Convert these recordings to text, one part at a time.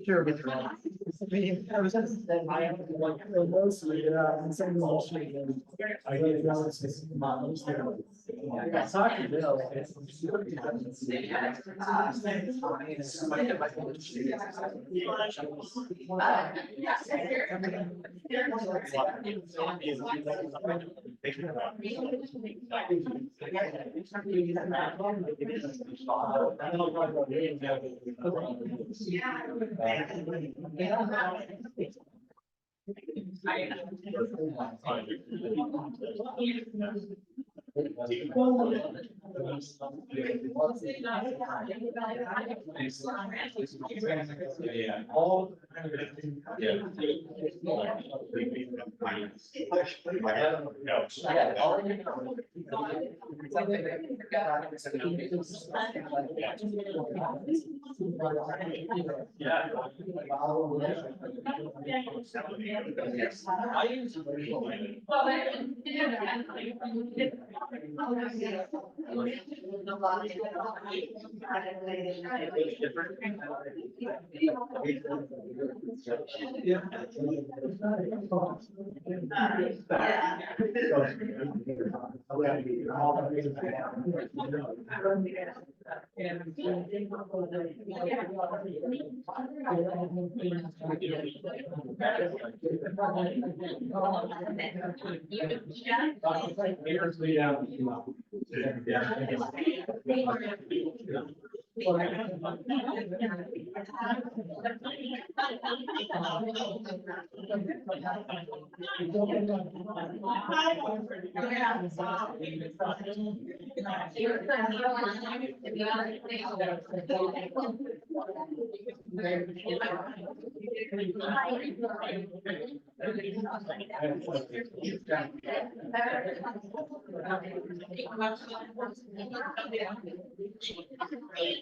Sure, but I mean, I was just saying, I have like mostly, in some of the I get analysis.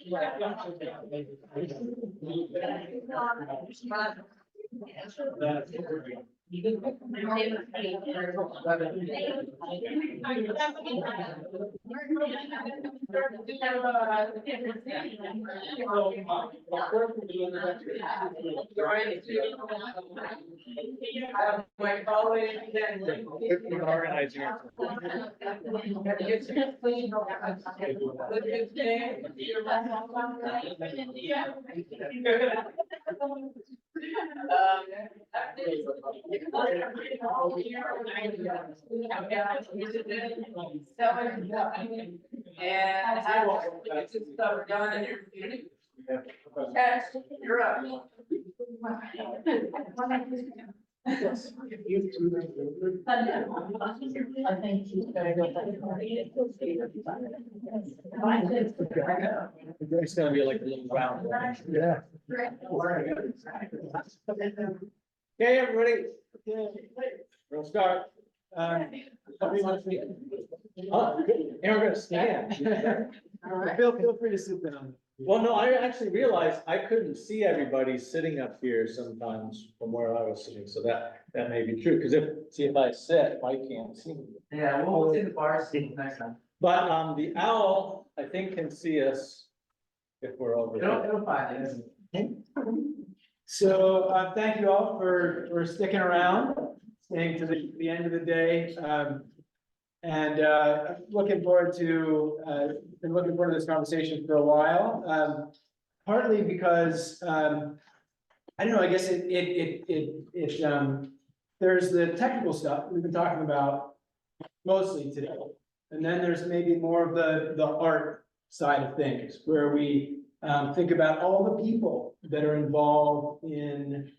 I got Taco Bell. My colleague, and have some stuff done in your community. Yes, you're up. It's gonna be like a little round. Yeah. Okay, everybody. We'll start. Somebody wants to- Oh, good. And we're gonna stand. Feel free to sit down. Well, no, I actually realized I couldn't see everybody sitting up here sometimes from where I was sitting, so that may be true, because if I sit, I can't see. Yeah, we'll see the bar seat next time. But, the owl, I think, can see us if we're over there. It'll find it. So, thank you all for sticking around, staying to the end of the day. And looking forward to, been looking forward to this conversation for a while. Partly because, I don't know, I guess there's the technical stuff we've been talking about mostly today. And then there's maybe more of the art side of things, where we think about all the people that are involved in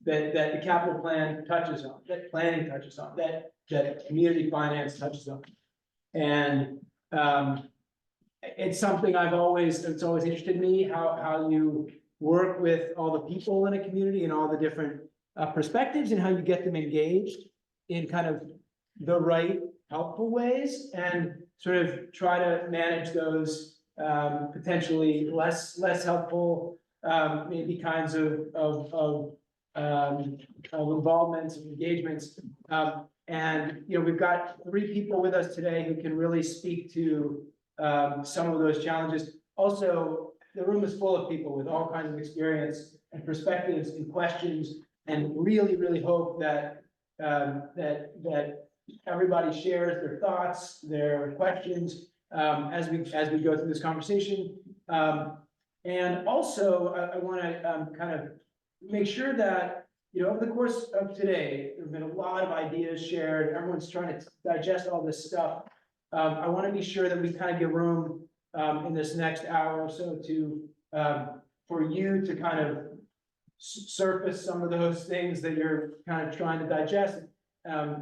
that the capital plan touches on, that planning touches on, that community finance touches on. And it's something it's always interested me, how you work with all the people in a community and all the different perspectives, and how you get them engaged in kind of the right helpful ways, and sort of try to manage those potentially less helpful maybe kinds of involvements and engagements. And, we've got 3 people with us today who can really speak to some of those challenges. Also, the room is full of people with all kinds of experience and perspectives and questions, and really, really hope that that everybody shares their thoughts, their questions, as we go through this conversation. And also, I want to kind of make sure that, over the course of today, there've been a lot of ideas shared. Everyone's trying to digest all this stuff. I want to be sure that we kind of give room in this next hour or so to for you to kind of surface some of those things that you're kind of trying to digest,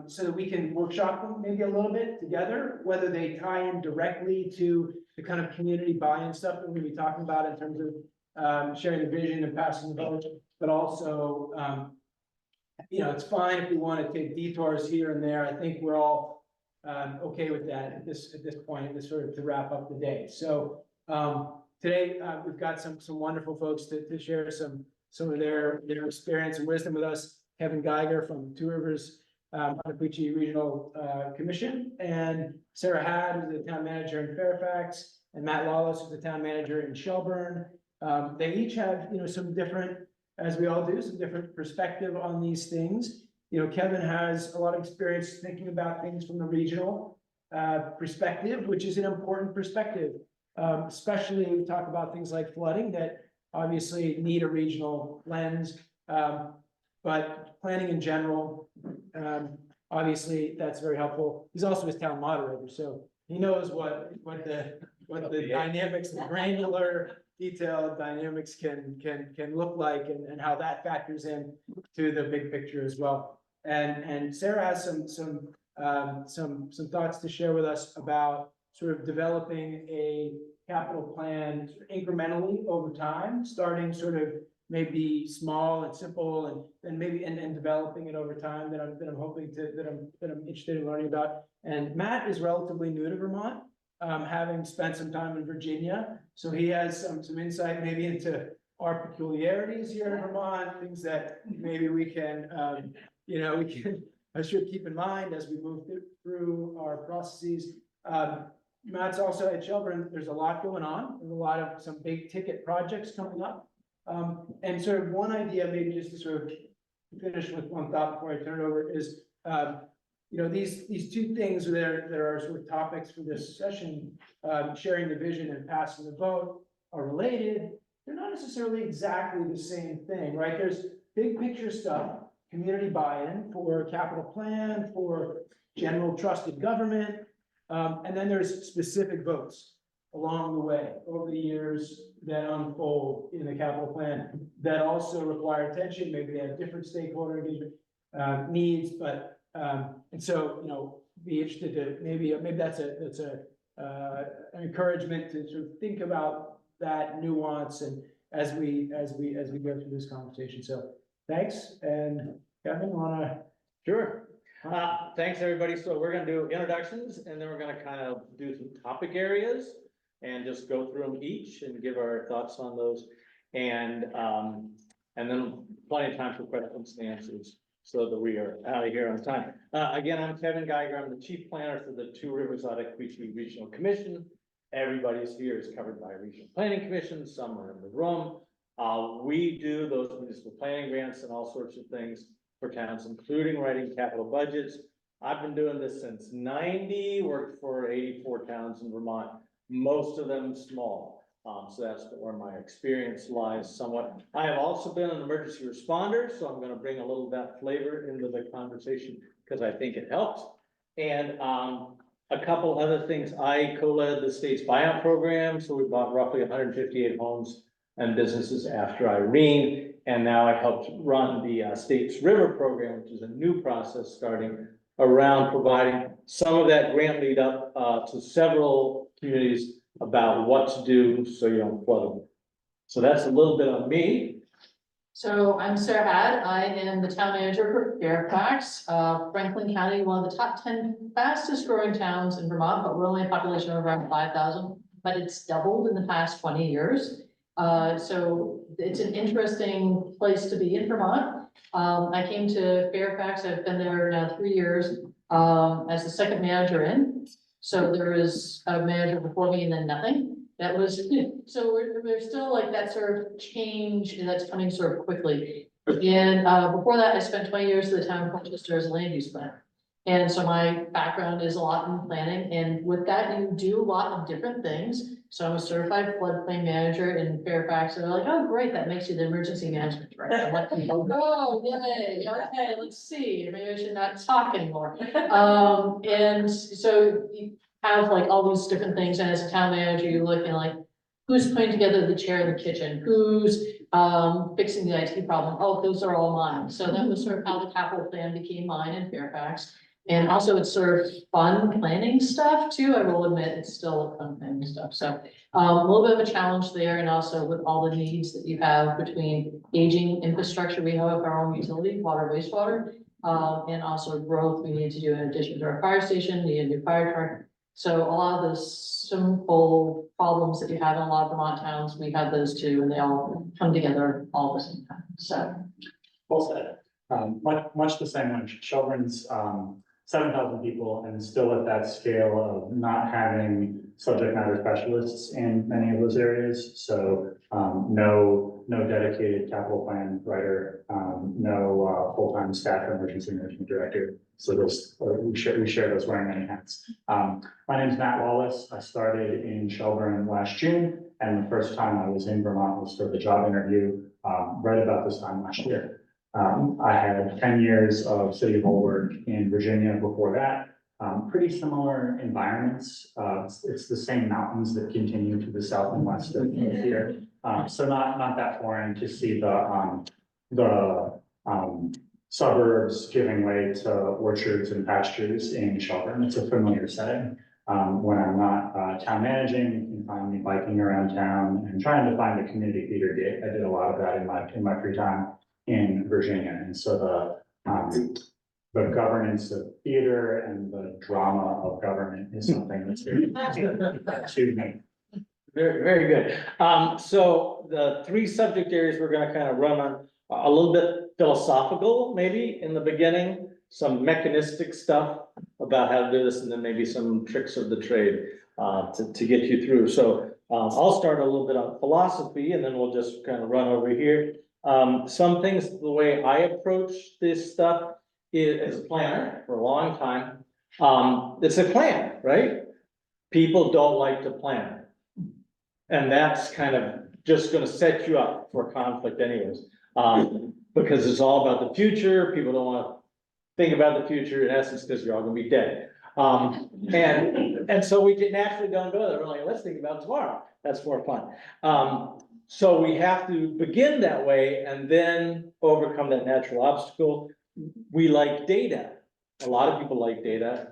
so that we can workshop them maybe a little bit together, whether they tie in directly to the kind of community buy-in stuff that we're going to be talking about in terms of sharing the vision and passing the vote, but also, it's fine if we want to take detours here and there. I think we're all okay with that at this point, this sort of to wrap up the day. So today we've got some wonderful folks to share some of their experience and wisdom with us. Kevin Geiger from Two Rivers-Ottauquechee Regional Commission, and Sarah Hadd, who's the town manager in Fairfax, and Matt Lawless, who's the town manager in Shelburne. They each have, some different, as we all do, some different perspective on these things. Kevin has a lot of experience thinking about things from the regional perspective, which is an important perspective, especially when we talk about things like flooding that obviously need a regional lens, but planning in general, obviously that's very helpful. He's also his town moderator, so he knows what the dynamics, the granular detailed dynamics can look like, and how that factors in to the big picture as well. And Sarah has some thoughts to share with us about sort of developing a capital plan incrementally over time, starting sort of maybe small and simple, and maybe and developing it over time, that I'm hoping to that I'm interested in learning about. And Matt is relatively new to Vermont, having spent some time in Virginia, so he has some insight maybe into our peculiarities here in Vermont, things that maybe we can I should keep in mind as we move through our processes. Matt's also at Shelburne. There's a lot going on. There's a lot of some big ticket projects coming up. And sort of one idea, maybe just to sort of finish with one thought before I turn it over, is these 2 things that are sort of topics for this session, sharing the vision and passing the vote, are related. They're not necessarily exactly the same thing, right? There's big picture stuff, community buy-in for capital plan, for general trusted government, and then there's specific votes along the way over the years that unfold in the capital plan that also require attention. Maybe they have different stakeholder engagement needs, but and so be interested to maybe that's an encouragement to sort of think about that nuance, and as we go through this conversation. So thanks, and Kevin, wanna? Sure. Thanks, everybody. So we're gonna do introductions, and then we're gonna kind of do some topic areas and just go through them each and give our thoughts on those. And then plenty of time for questions and answers so that we are out of here on time. Again, I'm Kevin Geiger. I'm the chief planner for the Two Rivers-Ottauquechee Regional Commission. Everybody's here is covered by Regional Planning Commission. Some are in the room. We do those municipal planning grants and all sorts of things for towns, including writing capital budgets. I've been doing this since '90, worked for 84 towns in Vermont, most of them small. So that's where my experience lies somewhat. I have also been an emergency responder, so I'm going to bring a little of that flavor into the conversation because I think it helps. And a couple other things. I co-led the state's buyout program, so we bought roughly 158 homes and businesses after Irene. And now I helped run the state's river program, which is a new process starting around providing some of that grant lead up to several communities about what to do so you don't flood them. So that's a little bit on me. So I'm Sarah Hadd. I am the town manager for Fairfax, Franklin County, one of the top 10 fastest growing towns in Vermont, but we're only a population of around 5,000, but it's doubled in the past 20 years. So it's an interesting place to be in Vermont. I came to Fairfax. I've been there now 3 years. as the second manager in. So there is a manager before me and then nothing. That was, so we're still like that sort of change that's coming sort of quickly. And, before that, I spent 20 years in the town of Colchester as a land use planner. And so my background is a lot in planning, and with that, you do a lot of different things. So I'm a certified floodplain manager in Fairfax, and they're like, oh, great, that makes you the emergency management director. I'm like, oh, yay, okay, let's see, maybe I should not talk anymore. And so you have like all these different things, and as a town manager, you're looking like, who's putting together the chair in the kitchen, who's fixing the IT problem, oh, those are all mine. So that was sort of how the capital plan became mine in Fairfax. And also it's sort of fun planning stuff too, I will admit, it's still fun planning stuff, so. A little bit of a challenge there, and also with all the needs that you have between aging infrastructure, we have our own utility, water, wastewater. And also growth we need to do in addition to our fire station, need a new fire truck. So a lot of those simple problems that you have in a lot of Vermont towns, we have those too, and they all come together all at the same time, so. Well said. Much the same way. Shelburne's 7,000 people and still at that scale of not having subject matter specialists in many of those areas. So no dedicated capital plan writer, no full-time staff emergency management director. So those we share those wearing many hats. My name is Matt Lawless. I started in Shelburne last June, and the first time I was in Vermont was for the job interview right about this time last year. I had 10 years of City Hall work in Virginia before that. Pretty similar environments. It's the same mountains that continue to the south and west of here. So not that foreign to see the suburbs giving way to orchards and pastures in Shelburne. It's a familiar setting. When I'm not town managing, you can find me biking around town and trying to find a community theater gig. I did a lot of that in my free time in Virginia, and so the governance of theater and the drama of government is something that's very to me. Very, very good. So the three subject areas we're gonna kind of run on a little bit philosophical, maybe in the beginning, some mechanistic stuff about how to do this, and then maybe some tricks of the trade to get you through. So I'll start a little bit on philosophy, and then we'll just kind of run over here. Some things, the way I approach this stuff is as a planner for a long time. It's a plan, right? People don't like to plan. And that's kind of just gonna set you up for conflict anyways. Because it's all about the future. People don't wanna think about the future in essence, because you're all gonna be dead. And so we naturally don't go there. We're like, let's think about tomorrow. That's more fun. So we have to begin that way and then overcome that natural obstacle. We like data. A lot of people like data,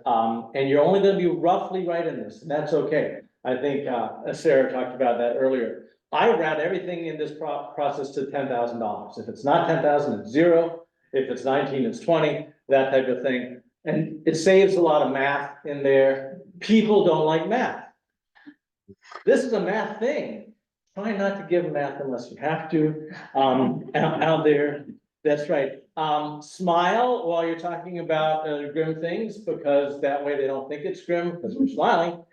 and you're only gonna be roughly right in this, and that's okay. I think Sarah talked about that earlier. I route everything in this process to $10,000. If it's not 10,000, it's 0. If it's 19, it's 20, that type of thing. And it saves a lot of math in there. People don't like math. This is a math thing. Try not to give math unless you have to, out there. That's right. Smile while you're talking about grim things, because that way they don't think it's grim because we're smiling.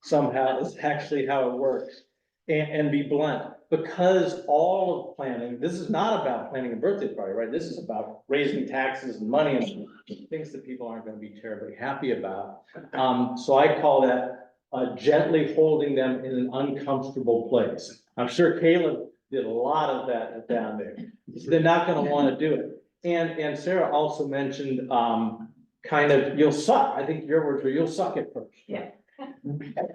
Somehow it's actually how it works. And be blunt, because all of planning, this is not about planning a birthday party, right? This is about raising taxes and money and things that people aren't going to be terribly happy about. So I call that gently holding them in an uncomfortable place. I'm sure Caleb did a lot of that down there. So they're not gonna wanna do it. And Sarah also mentioned, kind of, you'll suck. I think your words were, you'll suck at first. Yeah.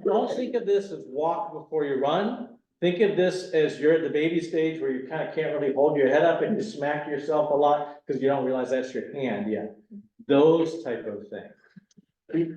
Don't think of this as walk before you run. Think of this as you're at the baby stage where you kind of can't really hold your head up and you smack yourself a lot because you don't realize that's your hand yet. Those type of things.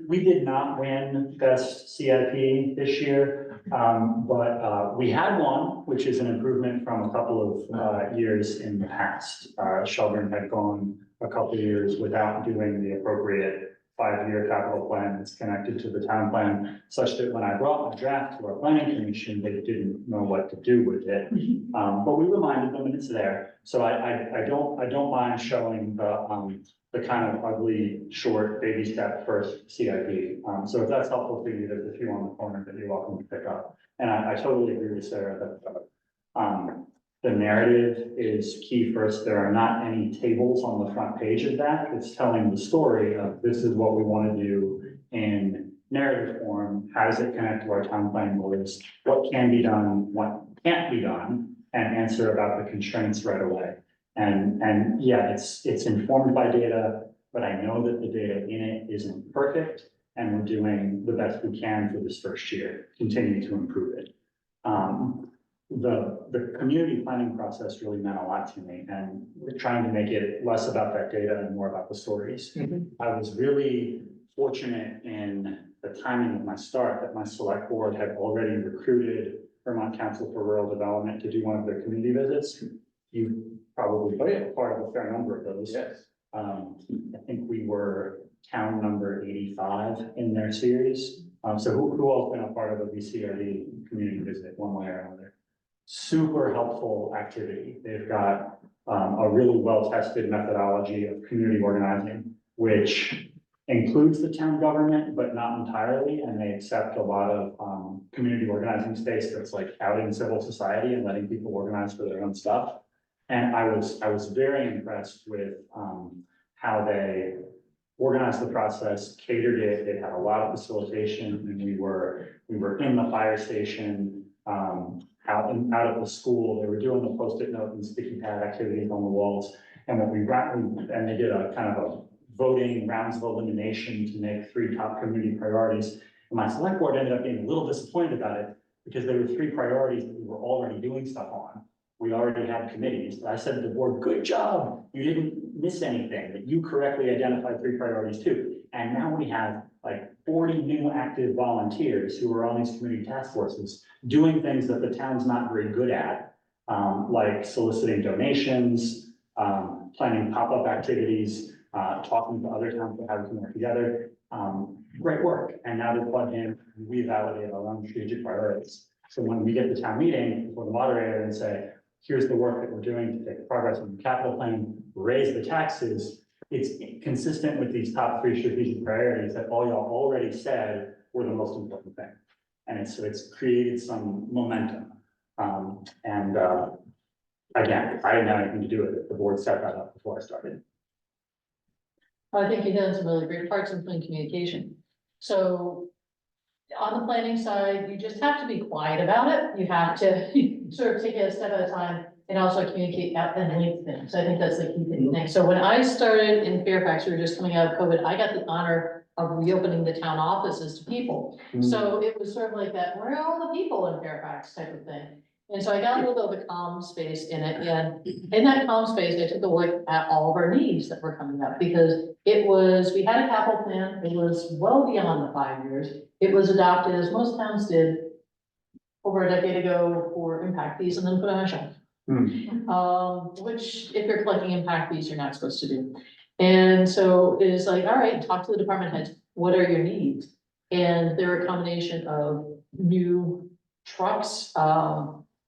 We did not win best CIP this year, but we had one, which is an improvement from a couple of years in the past. Shelburne had gone a couple of years without doing the appropriate 5-year capital plan that's connected to the town plan, such that when I brought the draft to our planning commission, they didn't know what to do with it. But we reminded them and it's there. So I don't mind showing the kind of ugly, short baby step first CIP. So if that's helpful for you, there's a few on the corner that you're welcome to pick up. And I totally agree with Sarah that, the narrative is key first. There are not any tables on the front page of that. It's telling the story of this is what we want to do in narrative form. How does it connect to our town planning boards? What can be done, what can't be done, and answer about the constraints right away. And yeah, it's informed by data, but I know that the data in it isn't perfect, and we're doing the best we can for this first year, continuing to improve it. The community planning process really meant a lot to me, and we're trying to make it less about that data and more about the stories. I was really fortunate in the timing of my start that my select board had already recruited Vermont Council for Rural Development to do one of their community visits. You probably were part of a fair number of those. Yes. I think we were town number 85 in their series. So who else been a part of a VCRD community visit one way or another? Super helpful activity. They've got a really well-tested methodology of community organizing, which includes the town government, but not entirely. And they accept a lot of community organizing space that's like out in civil society and letting people organize for their own stuff. And I was very impressed with how they organized the process, catered it. They had a lot of facilitation, and we were in the fire station, out of the school. They were doing the Post-it note and sticky pad activities on the walls. And and they did a kind of a voting rounds of elimination to make 3 top community priorities. And my select board ended up being a little disappointed about it because there were 3 priorities that we were already doing stuff on. We already had committees, but I said to the board, good job. You didn't miss anything, that you correctly identified 3 priorities too. And now we have like 40 new active volunteers who are on these community task forces doing things that the town's not very good at, like soliciting donations, planning pop-up activities, talking to other towns about how we can work together. Great work. And now they're plugged in, we validate our own strategic priorities. So when we get the town meeting before the moderator and say, here's the work that we're doing to take progress on the capital plan, raise the taxes, it's consistent with these top 3 strategic priorities that all y'all already said were the most important thing. And it's created some momentum. Again, I didn't have anything to do with it. The board set that up before I started. I think you hit on some really great parts, including communication. So on the planning side, you just have to be quiet about it. You have to sort of take it a step at a time and also communicate out and link things. I think that's the key thing. So when I started in Fairfax, we were just coming out of COVID, I got the honor of reopening the town offices to people. So it was sort of like that, where are all the people in Fairfax type of thing. And so I got a little bit of a calm space in it. And in that calm space, I took a look at all of our needs that were coming up because we had a capital plan. It was well beyond the 5 years. It was adopted, as most towns did, over a decade ago for impact fees and then put on a shelf. Which if you're collecting impact fees, you're not supposed to do. And so it is like, all right, talk to the department heads. What are your needs? And they're a combination of new trucks,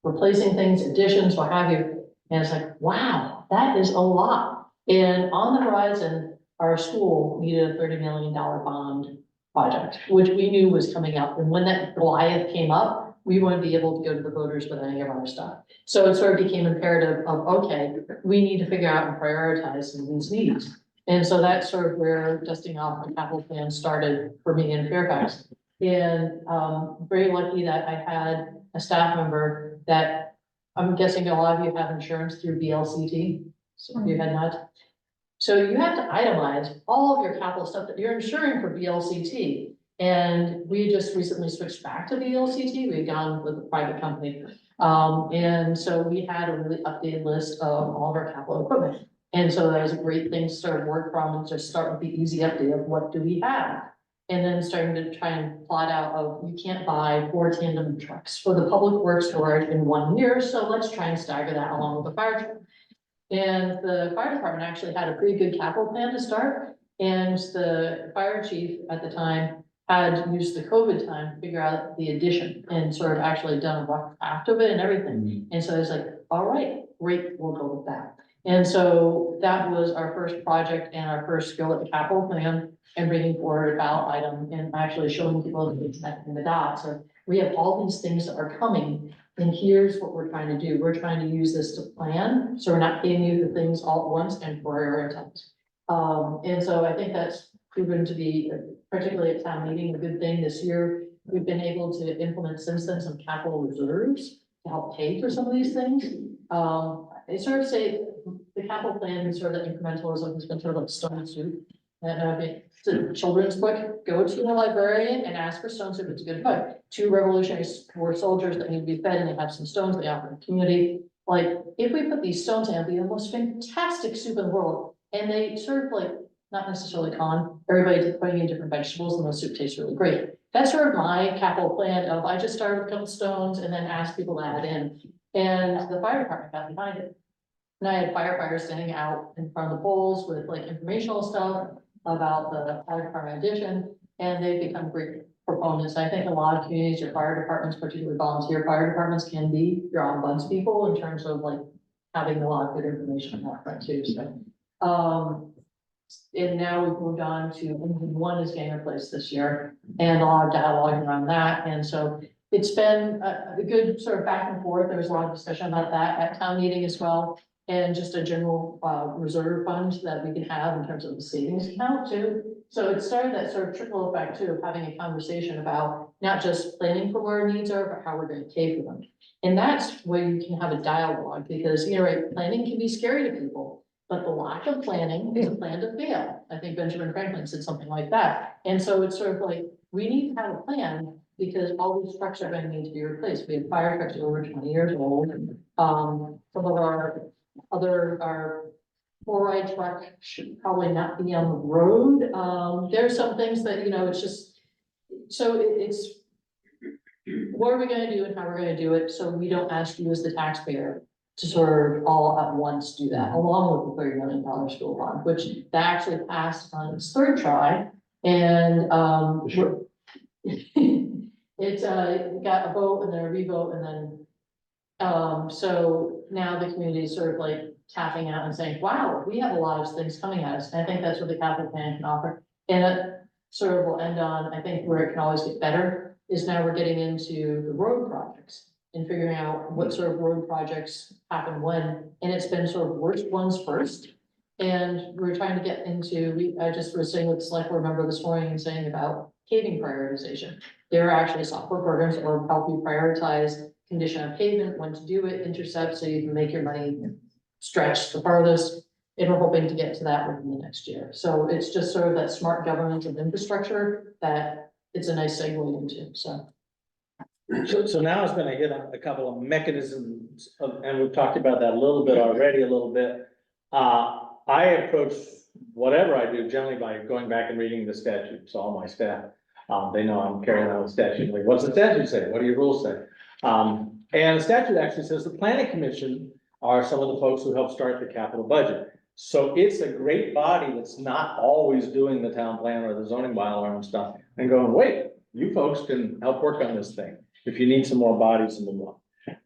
replacing things, additions, what have you. And it's like, wow, that is a lot. And on the horizon, our school needed a $30 million bond project, which we knew was coming up. And when that Goliath came up, we wouldn't be able to go to the voters with any of our stuff. So it sort of became imperative of, okay, we need to figure out and prioritize some of these needs. And so that's sort of where dusting off the capital plan started for me in Fairfax. And very lucky that I had a staff member that I'm guessing a lot of you have insurance through VLCT. So if you had not. So you have to itemize all of your capital stuff that you're insuring for VLCT. And we just recently switched back to VLCT. We've gone with a private company. And so we had a really updated list of all of our capital equipment. And so that was a great thing to start work from and just start with the easy update of what do we have. And then starting to try and plot out of, you can't buy 4 tandem trucks for the public works storage in 1 year. So let's try and stagger that along with the fire truck. And the fire department actually had a pretty good capital plan to start. And the fire chief at the time had used the COVID time to figure out the addition and sort of actually done a rough draft of it and everything. And so I was like, all right, great, we'll go with that. And so that was our first project and our first go at the capital plan and bringing forward a ballot item and actually showing people the connecting the dots. So we have all these things that are coming, and here's what we're trying to do. We're trying to use this to plan, so we're not giving you the things all at once and prioritize. And so I think that's proven to be, particularly at town meeting, a good thing this year. We've been able to implement since then some capital reserves to help pay for some of these things. I sort of say the capital plan is sort of incrementalism has been sort of like stone soup. And it's a children's book, go to a librarian and ask for stone soup, it's a good book. 2 Revolutionary War soldiers that need to be fed and they have some stones they offer the community. Like, if we put these stones in, it'd be the most fantastic soup in the world. And they sort of like, not necessarily con everybody to putting in different vegetables and the soup tastes really great. That's sort of my capital plan of, I just started with a couple stones and then ask people to add in. And the fire department got behind it. And I had firefighters standing out in front of the poles with like informational stuff about the fire department addition, and they've become great proponents. I think a lot of communities, your fire departments, particularly volunteer fire departments, can be your own bunch people in terms of like having a lot of good information on that front too, so. And now we've moved on to, one is getting replaced this year, and a lot of dialogue around that, and so it's been a good sort of back and forth. There was a lot of discussion about that at town meeting as well. And just a general reserve fund that we can have in terms of the savings account too. So it started that sort of trickle effect too, of having a conversation about not just planning for where our needs are, but how we're going to pay for them. And that's where you can have a dialogue, because you're right, planning can be scary to people, but the lack of planning is a plan to fail. I think Benjamin Franklin said something like that. And so it's sort of like, we need to have a plan, because all these trucks are going to need to be replaced. We have fire trucks over 20 years old. Some of our 4-ride truck should probably not be on the road. There's some things that, it's just, so it's, what are we gonna do and how we're gonna do it, so we don't ask you as the taxpayer to sort of all at once do that, along with the $30 million school bond, which that actually passed on its 3rd try. And, it's, got a vote and then a revote, and then so now the community is sort of like tapping out and saying, wow, we have a lot of things coming at us. And I think that's what the capital plan can offer. And it sort of will end on, I think, where it can always get better is now we're getting into the road projects and figuring out what sort of road projects happen when. And it's been sort of worst ones first. And we're trying to get into, I just was saying with the select board member this morning and saying about paving prioritization. There are actually software programs that will help you prioritize condition of pavement, when to do it, intercept, so you can make your money stretch the farthest. And we're hoping to get to that within the next year. So it's just sort of that smart governance of infrastructure that it's a nice segue into, so. So now I was gonna hit on a couple of mechanisms, and we've talked about that a little bit already, a little bit. I approach whatever I do generally by going back and reading the statutes, all my staff. They know I'm carrying out the statute, like, what's the statute say? What do your rules say? And the statute actually says the planning commission are some of the folks who help start the capital budget. So it's a great body that's not always doing the town plan or the zoning bylaw and stuff and going, wait, you folks can help work on this thing if you need some more bodies in the room.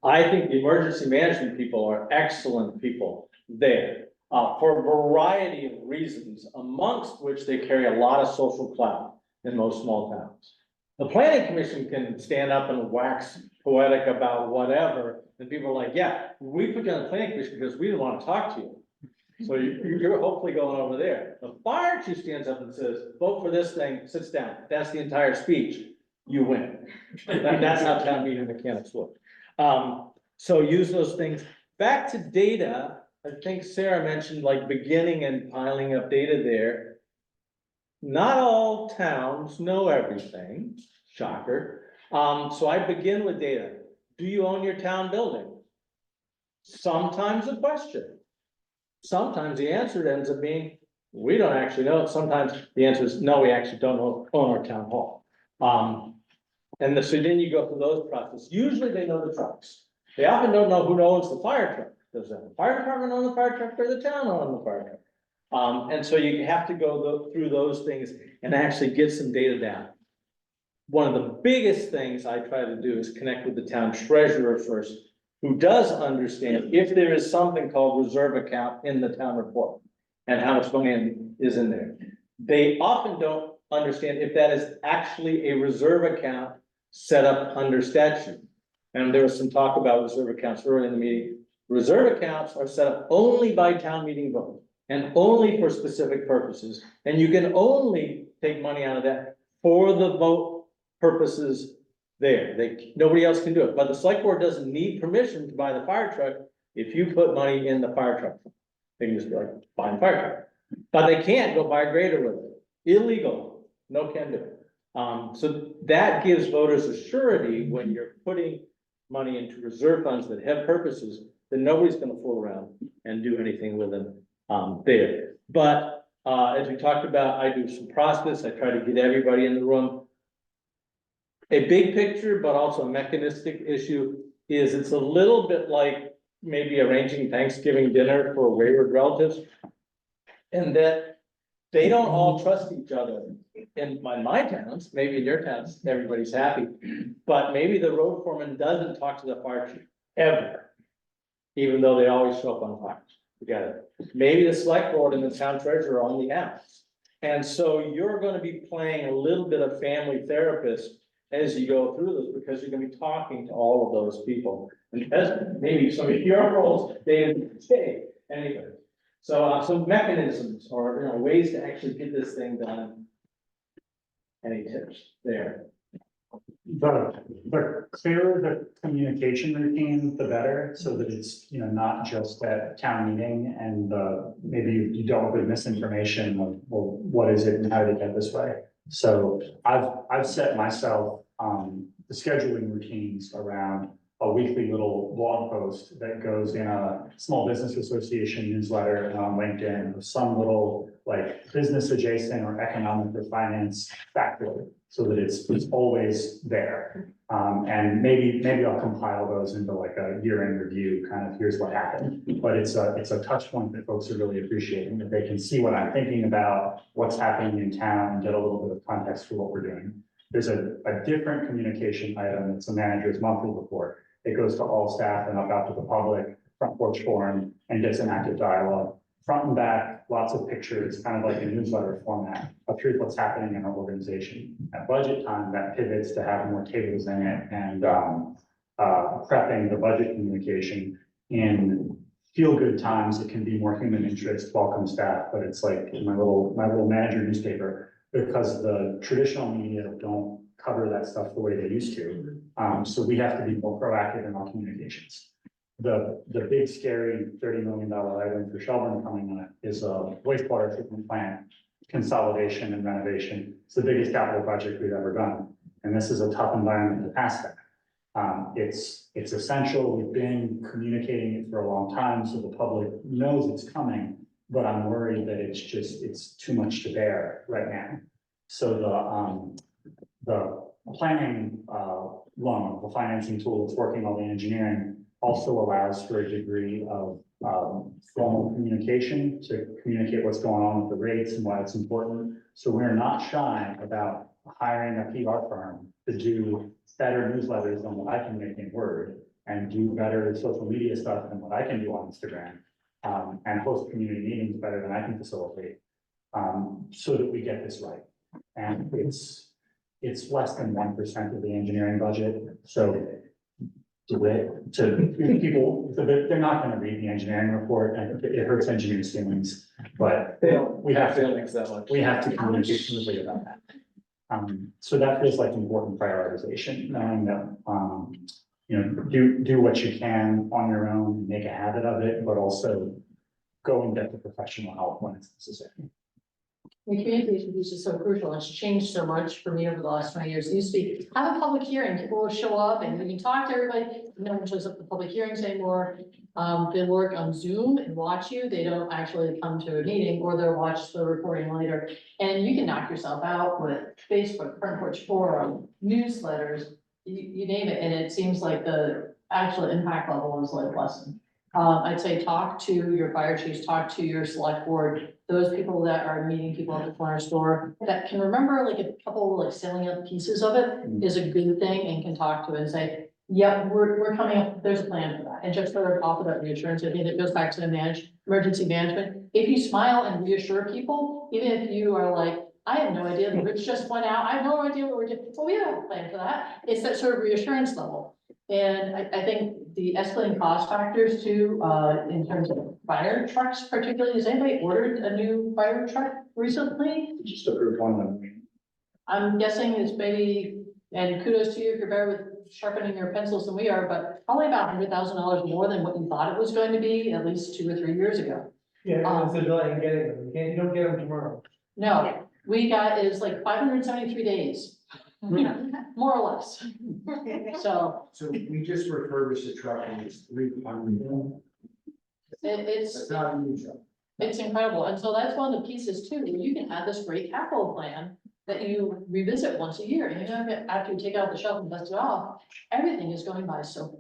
I think the emergency management people are excellent people there for a variety of reasons, amongst which they carry a lot of social clout in most small towns. The planning commission can stand up and wax poetic about whatever, and people are like, yeah, we put you on the planning commission because we didn't want to talk to you. So you're hopefully going over there. The fire chief stands up and says, vote for this thing, sits down. That's the entire speech. You win. That's how town meeting mechanics work. So use those things. Back to data, I think Sarah mentioned like beginning and piling up data there. Not all towns know everything, shocker. So I begin with data. Do you own your town building? Sometimes a question. Sometimes the answer ends up being, we don't actually know. Sometimes the answer is, no, we actually don't own our town hall. So then you go through those processes. Usually they know the trucks. They often don't know who owns the fire truck. Does the fire department own the fire truck or the town own the fire truck? And so you have to go through those things and actually get some data down. One of the biggest things I try to do is connect with the town treasurer first, who does understand if there is something called reserve account in the town report and how much money is in there. They often don't understand if that is actually a reserve account set up under statute. And there was some talk about reserve accounts early in the meeting. Reserve accounts are set up only by town meeting vote and only for specific purposes. And you can only take money out of that for the vote purposes there. Nobody else can do it, but the select board doesn't need permission to buy the fire truck if you put money in the fire truck. They can just be like, buy a fire truck, but they can't go buy a grader with it. Illegal, no can do. So that gives voters a surety when you're putting money into reserve funds that have purposes, that nobody's gonna fool around and do anything with them, there. But, as we talked about, I do some process, I try to get everybody in the room. A big picture, but also a mechanistic issue is it's a little bit like maybe arranging Thanksgiving dinner for wayward relatives. And that they don't all trust each other. In my towns, maybe in your towns, everybody's happy, but maybe the road foreman doesn't talk to the fire chief ever. Even though they always show up on fires together. Maybe the select board and the town treasurer are on the outs. And so you're gonna be playing a little bit of family therapist as you go through this, because you're gonna be talking to all of those people. And as maybe some of your roles, day to day, anyway. So some mechanisms or, you know, ways to actually get this thing done. Any tips there? The clearer the communication routine, the better, so that it's, you know, not just at town meeting and, maybe you dealt with misinformation of, well, what is it and how did it get this way? So I've set myself, the scheduling routines around a weekly little blog post that goes in a small business association newsletter and on LinkedIn with some little like business adjacent or economic or finance factor, so that it's always there. And maybe I'll compile those into like a year-end review, kind of here's what happened. But it's a touch point that folks are really appreciating, that they can see what I'm thinking about, what's happening in town, and get a little bit of context for what we're doing. There's a different communication item. It's a manager's monthly report. It goes to all staff and up out to the public, front porch forum, and gets an active dialogue. Front and back, lots of pictures, kind of like a newsletter format of here's what's happening in our organization. At budget time, that pivots to have more tables in it and prepping the budget communication. In feel-good times, it can be more human interest, welcome staff, but it's like my little manager newspaper, because the traditional media don't cover that stuff the way they used to. So we have to be more proactive in our communications. The big scary $30 million item for Shelburne coming up is a wastewater treatment plant consolidation and renovation. It's the biggest capital project we've ever done. And this is a tough environment to pass that. It's essential. We've been communicating it for a long time, so the public knows it's coming, but I'm worried that it's too much to bear right now. So the planning loan, the financing tool that's working on the engineering, also allows for a degree of formal communication to communicate what's going on with the rates and why it's important. So we're not shy about hiring a PR firm to do better newsletters than what I can make in Word, and do better social media stuff than what I can do on Instagram, and host community meetings better than I can facilitate, so that we get this right. And it's less than 1% of the engineering budget, so to people, they're not gonna read the engineering report, and it hurts engineers' feelings, but we have to communicate smoothly about that. So that feels like important prioritization, knowing that, you know, do what you can on your own, make a habit of it, but also go and get the professional help when it's necessary. The communication piece is so crucial. It's changed so much for me over the last 20 years. It used to be, have a public hearing, people will show up and you can talk to everybody. No one shows up at the public hearings anymore. They work on Zoom and watch you. They don't actually come to a meeting, or they'll watch the recording later. And you can knock yourself out with Facebook, Front Porch Forum, newsletters, you name it. And it seems like the actual impact level is like lessened. I'd say talk to your fire chiefs, talk to your select board, those people that are meeting people at the corner store that can remember like a couple like salient pieces of it is a good thing and can talk to it and say, yep, we're coming up, there's a plan for that. And just sort of offer that reassurance. I think it goes back to the emergency management. If you smile and reassure people, even if you are like, I have no idea, the rich just went out, I have no idea what we're doing, well, we have a plan for that. It's that sort of reassurance level. And I think the escalating cost factors too, in terms of fire trucks particularly, has anybody ordered a new fire truck recently? Just approved one. I'm guessing it's maybe, and kudos to you if you're better with sharpening your pencils than we are, but probably about $100,000 more than what you thought it was going to be at least 2 or 3 years ago. Yeah, it's a delay in getting them. You don't get them tomorrow. No, we got, it was like 573 days, more or less. So So we just refurbished a truck and it's $300. it's. It's not a new truck. It's incredible, and so that's one of the pieces too, where you can have this great capital plan that you revisit once a year, and you know, after you take it out the shelf and dust it off, everything is going by so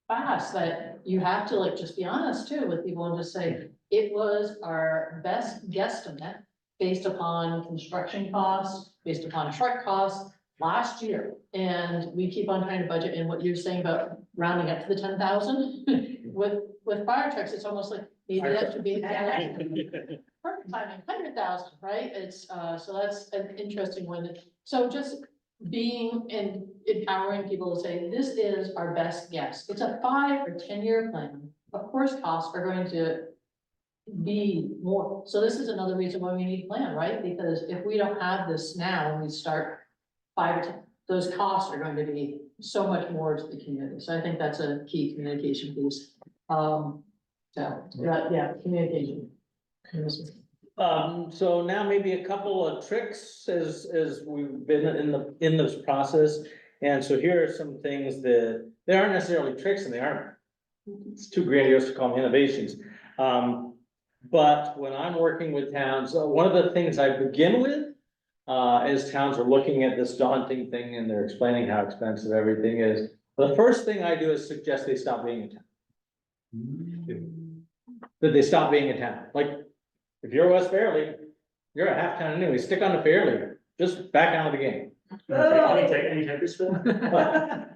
fast that you have to like just be honest too with people and just say, it was our best guesstimate based upon construction costs, based upon truck costs last year, and we keep on trying to budget, and what you're saying about rounding up to the 10,000, with fire trucks, it's almost like, maybe that should be. Perfect timing, 100,000, right? It's, so that's an interesting one. So just being and empowering people to say, this is our best guess. It's a 5 or 10 year plan. Of course, costs are going to be more. So this is another reason why we need a plan, right? Because if we don't have this now, and we start 5 or 10, those costs are going to be so much more to the community. So I think that's a key communication piece. So, yeah, communication. So now maybe a couple of tricks as we've been in this process. And so here are some things that, they aren't necessarily tricks and they aren't, it's too grandiose to call them innovations. But when I'm working with towns, one of the things I begin with, as towns are looking at this daunting thing and they're explaining how expensive everything is, the first thing I do is suggest they stop being in town. That they stop being in town. Like, if you're West Fairleigh, you're a half town anyway, stick on the Fairleigh, just back out of the game. Any takers for that?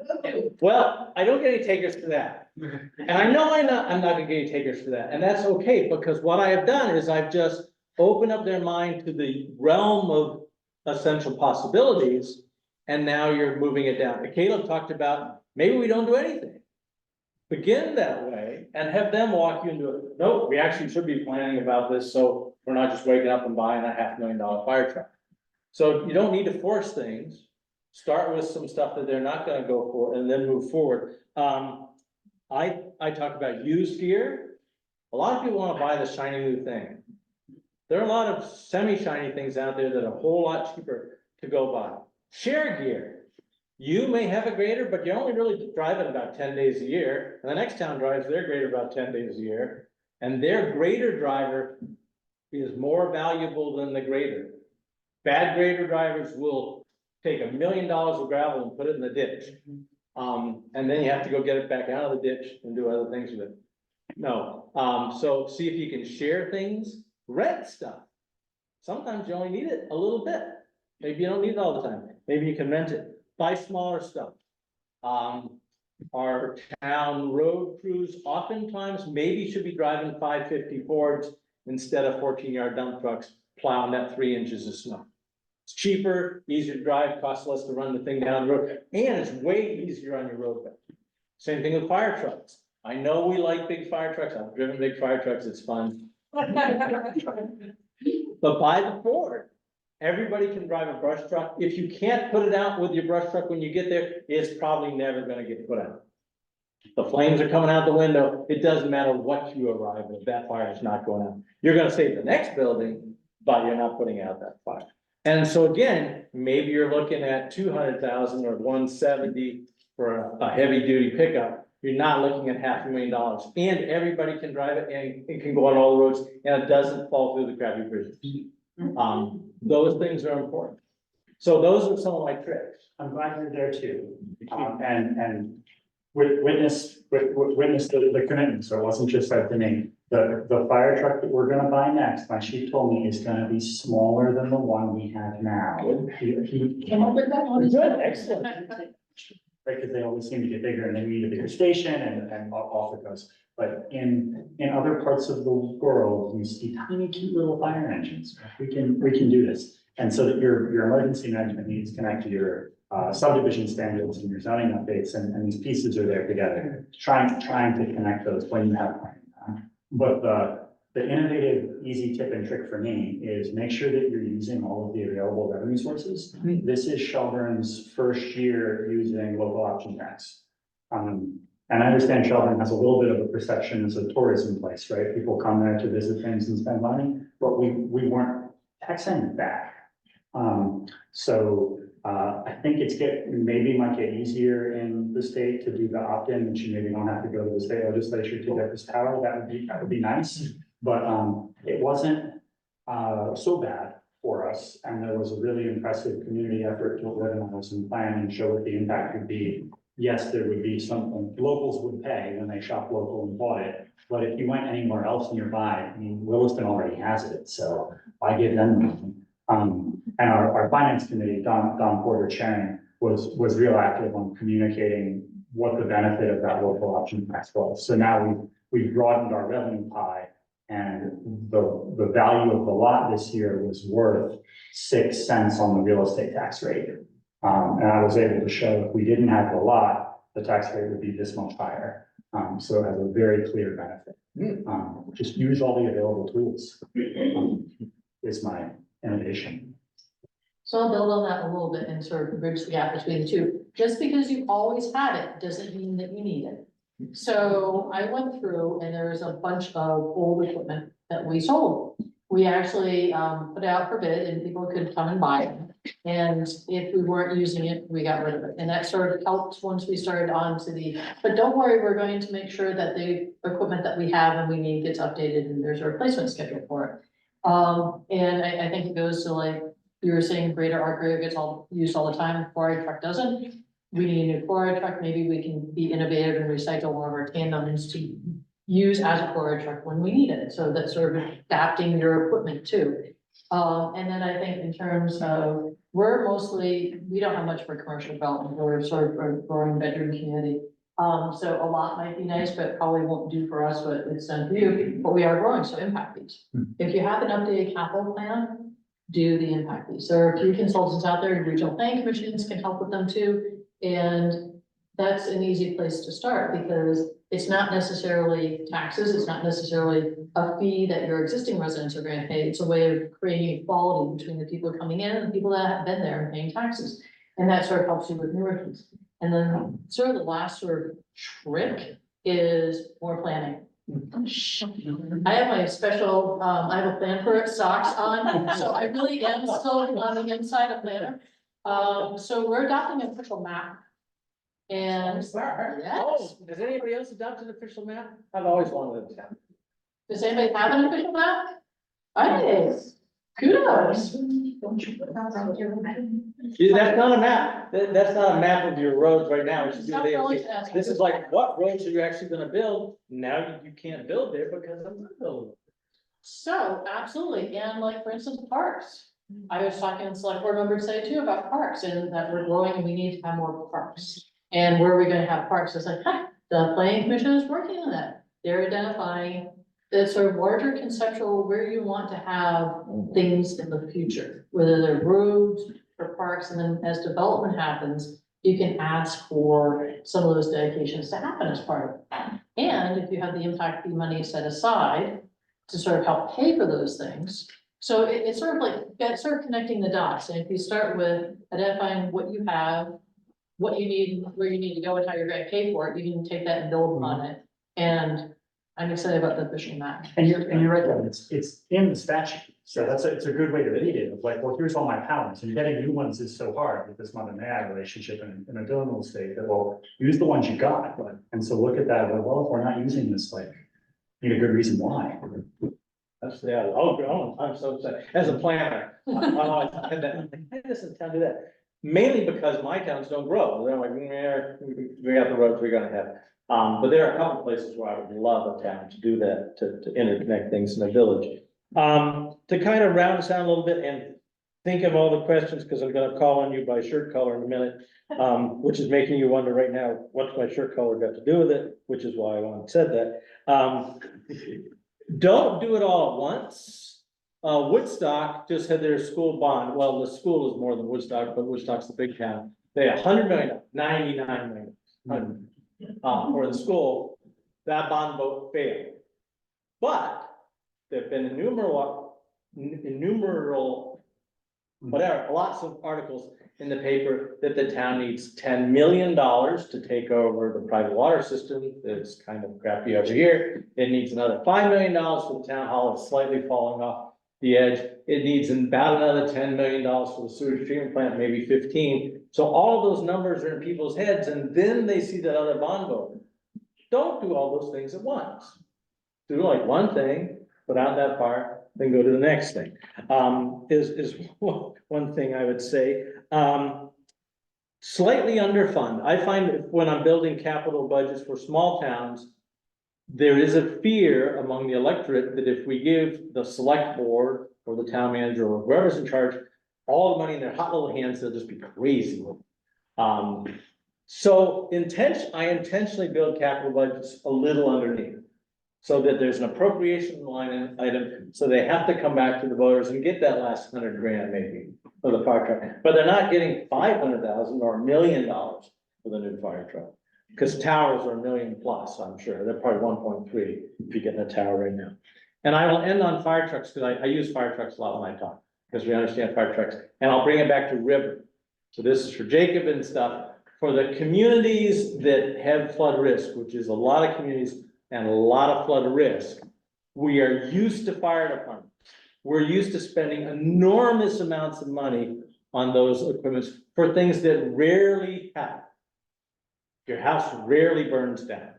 Well, I don't get any takers for that. And I know I'm not gonna get any takers for that, and that's okay, because what I have done is I've just opened up their mind to the realm of essential possibilities, and now you're moving it down. Caleb talked about, maybe we don't do anything. Begin that way and have them walk you into it. Nope, we actually should be planning about this, so we're not just waking up and buying a $500,000 fire truck. So you don't need to force things. Start with some stuff that they're not gonna go for and then move forward. I talk about used gear. A lot of people wanna buy the shiny new thing. There are a lot of semi-shiny things out there that are a whole lot cheaper to go buy. Share gear. You may have a grader, but you only really drive it about 10 days a year, and the next town drives their grader about 10 days a year, and their grader driver is more valuable than the grader. Bad grader drivers will take $1 million of gravel and put it in the ditch. And then you have to go get it back out of the ditch and do other things with it. No, so see if you can share things, rent stuff. Sometimes you only need it a little bit. Maybe you don't need it all the time. Maybe you can rent it. Buy smaller stuff. Our town road crews oftentimes maybe should be driving 550 Fords instead of 14-yard dump trucks plowing that 3 inches of snow. It's cheaper, easier to drive, costs less to run the thing down the road, and it's way easier on your roadway. Same thing with fire trucks. I know we like big fire trucks. I've driven big fire trucks. It's fun. But buy the Ford. Everybody can drive a brush truck. If you can't put it out with your brush truck when you get there, it's probably never gonna get put out. The flames are coming out the window. It doesn't matter what you arrive with, that fire is not going out. You're gonna save the next building, but you're not putting out that fire. And so again, maybe you're looking at 200,000 or 170 for a heavy duty pickup. You're not looking at $500,000, and everybody can drive it and it can go on all the roads and it doesn't fall through the crappy bridges. Those things are important. So those are some of my tricks. I'm glad you're there too. And witness the commitment, so it wasn't just said to me. The fire truck that we're gonna buy next, my chief told me, is gonna be smaller than the one we have now. He Came up with that one. Good, excellent. right, because they always seem to get bigger and they need a bigger station and off it goes. But in other parts of the world, you see tiny cute little fire engines. We can do this. And so that your emergency management needs connect to your subdivision standards and your zoning updates, and these pieces are there together. Trying to connect those when you have planning time. But the innovative, easy tip and trick for me is make sure that you're using all of the available revenue sources. This is Shelburne's first year using local option tax. And I understand Shelburne has a little bit of a perception as a tourism place, right? People come there to visit things and spend money, but we weren't taxing it back. I think maybe might get easier in the state to do the opt-in, which you maybe don't have to go to the state legislature to get this power. That would be nice. But it wasn't so bad for us. And there was a really impressive community effort to organize and plan and show what the impact would be. Yes, there would be something locals would pay when they shop local and bought it. But if you went anywhere else nearby, I mean, Williston already has it, so why give them nothing? And our finance committee, Don Porter chairing, was real active on communicating what the benefit of that local option tax was. So now we've broadened our revenue pie, and the value of the lot this year was worth 6 cents on the real estate tax rate. And I was able to show if we didn't have the lot, the tax rate would be this much higher. So it has a very clear benefit. Just use all the available tools. Is my innovation. So I'll build on that a little bit and sort of bridge the gap between the two. Just because you've always had it doesn't mean that you need it. So I went through and there was a bunch of old equipment that we sold. We actually put it out for bid and people could come and buy it. And if we weren't using it, we got rid of it. And that sort of helped once we started on to but don't worry, we're going to make sure that the equipment that we have and we need gets updated and there's a replacement schedule for it. And I think it goes to like, you were saying greater art grade gets used all the time, chloride truck doesn't. We need a new chloride truck, maybe we can be innovative and recycle one of our tandems to use as a chloride truck when we need it, so that's sort of adapting your equipment too. And then I think in terms of, we don't have much for commercial development, we're sort of a growing bedroom community. So a lot might be nice, but probably won't do for us what it's done for you, but we are growing, so impact fees. If you have an updated capital plan, do the impact fees. There are a few consultants out there, regional planning commissions can help with them too. And that's an easy place to start because it's not necessarily taxes, it's not necessarily a fee that your existing residents are going to pay. It's a way of creating equality between the people coming in and the people that have been there and paying taxes. And that sort of helps you with newer fees. And then sort of the last sort of trick is more planning. I have my special, I have a plan for it, socks on, so I really am still on the inside of planner. So we're adopting an official map. And yes, Oh, does anybody else adopt an official map? I've always wanted to. does anybody have an official map? Hey, kudos. See, that's not a map. That's not a map of your roads right now. We should do Stop the going AOC. to ask. This is like, what roads are you actually gonna build? Now you can't build there because I'm not building. So, absolutely, and like, for instance, parks. I was talking to select board members today too about parks and that we're growing and we need to have more parks. And where are we gonna have parks? It's like, the planning commission is working on that. They're identifying the sort of larger conceptual where you want to have things in the future, whether they're roads or parks, and then as development happens, you can ask for some of those dedications to happen as part of it. And if you have the impact fee money set aside to sort of help pay for those things. So it's sort of like, that's sort of connecting the dots. And if you start with identifying what you have, what you need, where you need to go and how you're going to pay for it, you can take that and build upon it. And I'm excited about the official map. And you're right, Kevin, it's in the statute, so it's a good way to read it, of like, well, here's all my powers, and getting new ones is so hard with this mother and dad relationship in a donor state, that well, use the ones you got, and so look at that, well, if we're not using this, like, need a good reason why. That's, I'm so excited. As a planner, I'm always, this is time to do that. mainly because my towns don't grow. They're like, we got the roads we're gonna have. But there are a couple places where I would love a town to do that, to interconnect things in a village. To kind of round us out a little bit and think of all the questions, because I'm gonna call on you by shirt color in a minute, which is making you wonder right now, what's my shirt color got to do with it, which is why I said that. Don't do it all at once. Woodstock just had their school bond. Well, the school is more than Woodstock, but Woodstock's the big town. They had 100 million, 99 million, for the school. That bond vote failed. But there've been innumerable, whatever, lots of articles in the paper that the town needs $10 million to take over the private water system. That's kind of crappy over here. It needs another $5 million for the town hall. It's slightly falling off the edge. It needs about another $10 million for the sewage treatment plant, maybe 15. So all of those numbers are in people's heads, and then they see that other bond vote. Don't do all those things at once. Do like one thing, put out that far, then go to the next thing. Is one thing I would say. Slightly underfund. I find that when I'm building capital budgets for small towns, there is a fear among the electorate that if we give the select board or the town manager or whoever's in charge all the money in their hot little hands, they'll just be crazy with it. So I intentionally build capital budgets a little underneath, so that there's an appropriation line item, so they have to come back to the voters and get that last $100 grand maybe for the fire truck. But they're not getting 500,000 or $1 million for the new fire truck. Because towers are $1 million plus, I'm sure. They're probably 1.3 if you get in a tower right now. And I will end on fire trucks, because I use fire trucks a lot when I talk, because we understand fire trucks. And I'll bring it back to river. So this is for Jacob and stuff. For the communities that have flood risk, which is a lot of communities and a lot of flood risk, we are used to fire departments. We're used to spending enormous amounts of money on those equipments for things that rarely happen. Your house rarely burns down,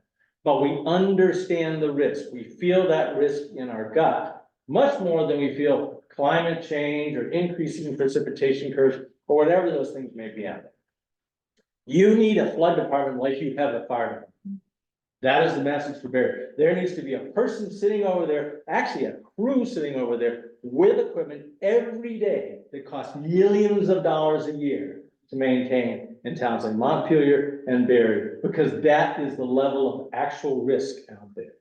but we understand the risk. We feel that risk in our gut much more than we feel climate change or increasing precipitation curves or whatever those things may be out there. You need a flood department like you have a fire department. That is the message for Barry. There needs to be a person sitting over there, actually a crew sitting over there with equipment every day that costs millions of dollars a year to maintain in towns like Montpelier and Barry, because that is the level of actual risk out there.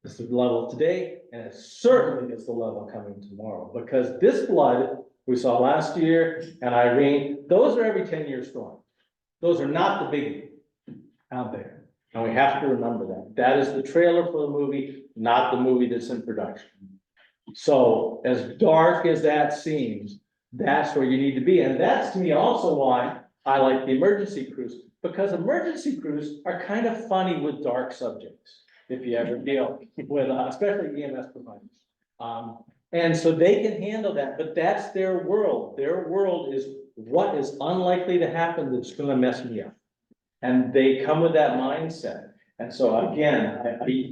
It's the level today, and it certainly is the level coming tomorrow, because this flood we saw last year and Irene, those are every 10-year storms. Those are not the biggie out there. And we have to remember that. That is the trailer for the movie, not the movie that's in production. So as dark as that seems, that's where you need to be. And that's to me also why I like the emergency crews, because emergency crews are kind of funny with dark subjects, if you ever deal with, especially EMS providers. And so they can handle that, but that's their world. Their world is what is unlikely to happen that's gonna mess me up. And they come with that mindset. And so again,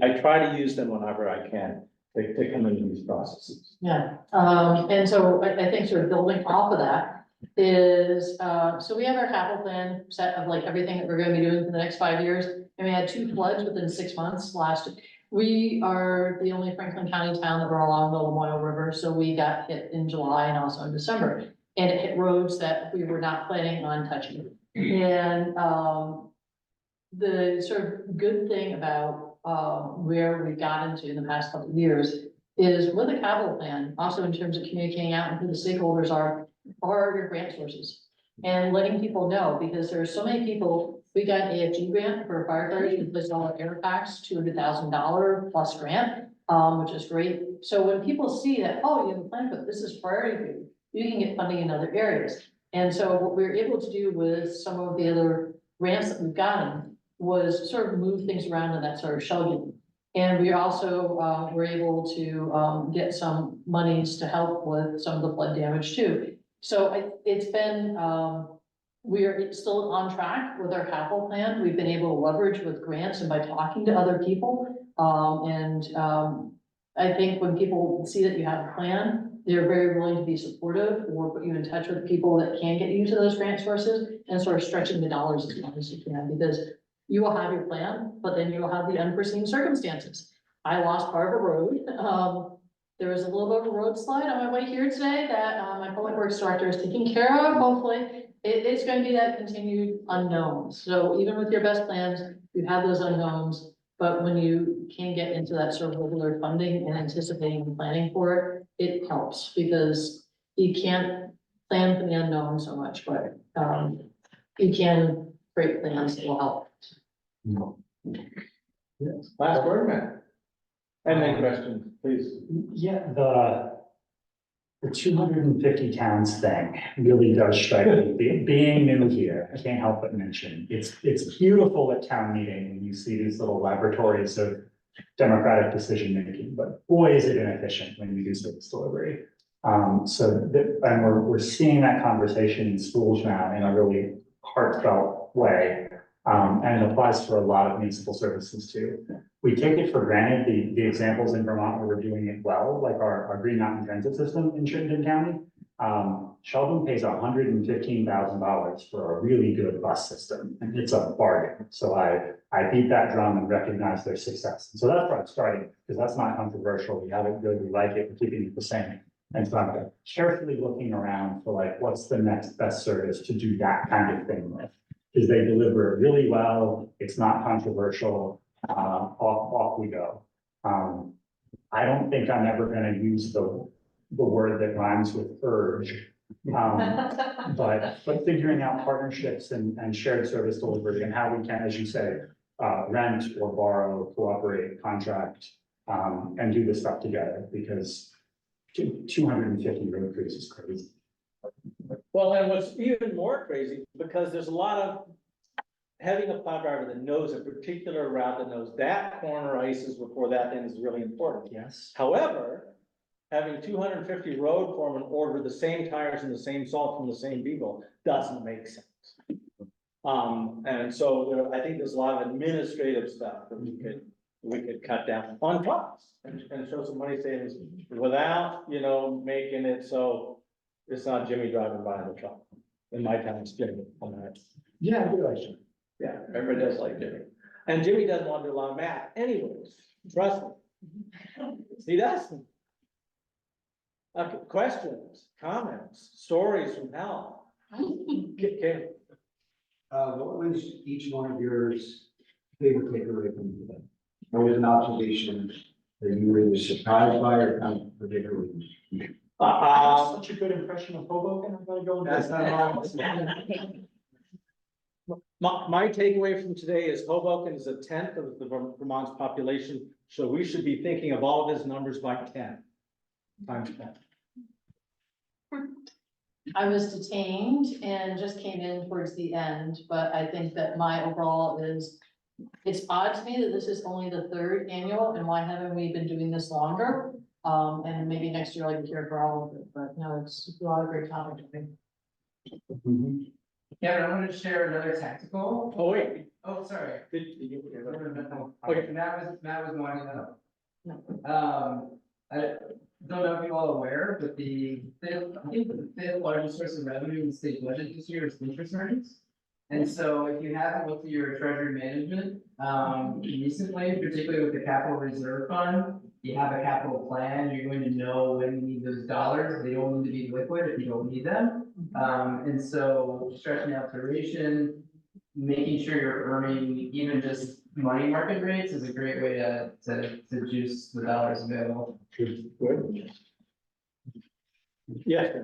I try to use them whenever I can to come into these processes. Yeah, and so I think sort of building off of that is, so we have our capital plan set of like everything that we're gonna be doing for the next 5 years. And we had 2 floods within 6 months last. We are the only Franklin County town that we're along the Lamoille River, so we got hit in July and also in December. And it hit roads that we were not planning on touching. And, the sort of good thing about, where we've gotten to in the past couple of years is with a capital plan, also in terms of communicating out and who the stakeholders are your grant sources. And letting people know, because there are so many people, we got an AFG grant for firefighters, we placed all our Fairfax, $200,000 plus grant, which is great. So when people see that, oh, you have a plan, but this is priority for you, you can get funding in other areas. And so what we were able to do with some of the other grants that we've gotten was sort of move things around in that sort of shelving. And we also were able to get some monies to help with some of the flood damage too. So it's been, we are still on track with our capital plan. We've been able to leverage with grants and by talking to other people. I think when people see that you have a plan, they're very willing to be supportive or put you in touch with people that can get you to those grant sources and sort of stretching the dollars as long as you can, because you will have your plan, but then you will have the unforeseen circumstances. I lost part of a road. There was a little bit of a road slide on my way here today that, my public works director is taking care of, hopefully. It's going to be that continued unknown. So even with your best plans, you have those unknowns, but when you can get into that sort of regular funding and anticipating and planning for it, it helps because you can't plan for the unknown so much, but, you can create plans that will help. Last word, Matt. And then questions, please. Yeah, the 250 towns thing really does strike me. Being new here, I can't help but mention, it's beautiful at town meeting when you see these little laboratories of democratic decision making, but boy, is it inefficient when you do service delivery. And we're seeing that conversation in schools now in a really heartfelt way. And it applies for a lot of municipal services too. We take it for granted, the examples in Vermont where we're doing it well, like our Green Mountain Transit System in Chittenden County. Shelburne pays $115,000 for a really good bus system, and it's a bargain. So I beat that drum and recognize their success. And so that's where I'm starting, because that's not controversial. We have it good, we like it, we're keeping it the same. And so I'm carefully looking around for like, what's the next best service to do that kind of thing with? Because they deliver really well, it's not controversial, off we go. I don't think I'm ever gonna use the word that rhymes with urge. But figuring out partnerships and shared service delivery and how we can, as you say, rent or borrow, cooperate, contract, and do this stuff together, because 250 road crews is crazy. Well, and what's even more crazy, because there's a lot of having a plow driver that knows a particular route, that knows that corner ices before that end is really important. Yes. However, having 250 road foremen order the same tires and the same salt from the same depot doesn't make sense. And so I think there's a lot of administrative stuff that we could cut down on costs and show some money savings without, making it so it's not Jimmy driving by in the truck. In my town, it's Jimmy on that. Yeah, I do like it. Yeah, everybody does like Jimmy. And Jimmy doesn't want to do a lot of math anyways, trust me. He doesn't. Okay, questions, comments, stories from hell? Okay. What was each one of yours favorite takeaway from today? What was an observation that you were either surprised by or kind of particularly? Such a good impression of Hoboken, I'm gonna go. That's not wrong. My takeaway from today is Hoboken is 1/10 of the Vermont's population, so we should be thinking of all of his numbers by 10 times 10. I was detained and just came in towards the end, but I think that my overall is, it's odd to me that this is only the 3rd annual, and why haven't we been doing this longer? And maybe next year I can hear for all of it, but no, it's a lot of great topic. Yeah, I wanted to share another tactical. Oh, wait. Oh, sorry. Did you? Okay, Matt was wanting up. I don't know if you're all aware, but I think the 5th largest source of revenue in the state budget this year is interest earnings. And so if you haven't looked at your treasury management, recently, particularly with the capital reserve fund, you have a capital plan, you're going to know when you need those dollars. They don't need to be liquid if you don't need them. And so stretching out duration, making sure you're earning even just money market rates is a great way to juice the dollars available. Yes.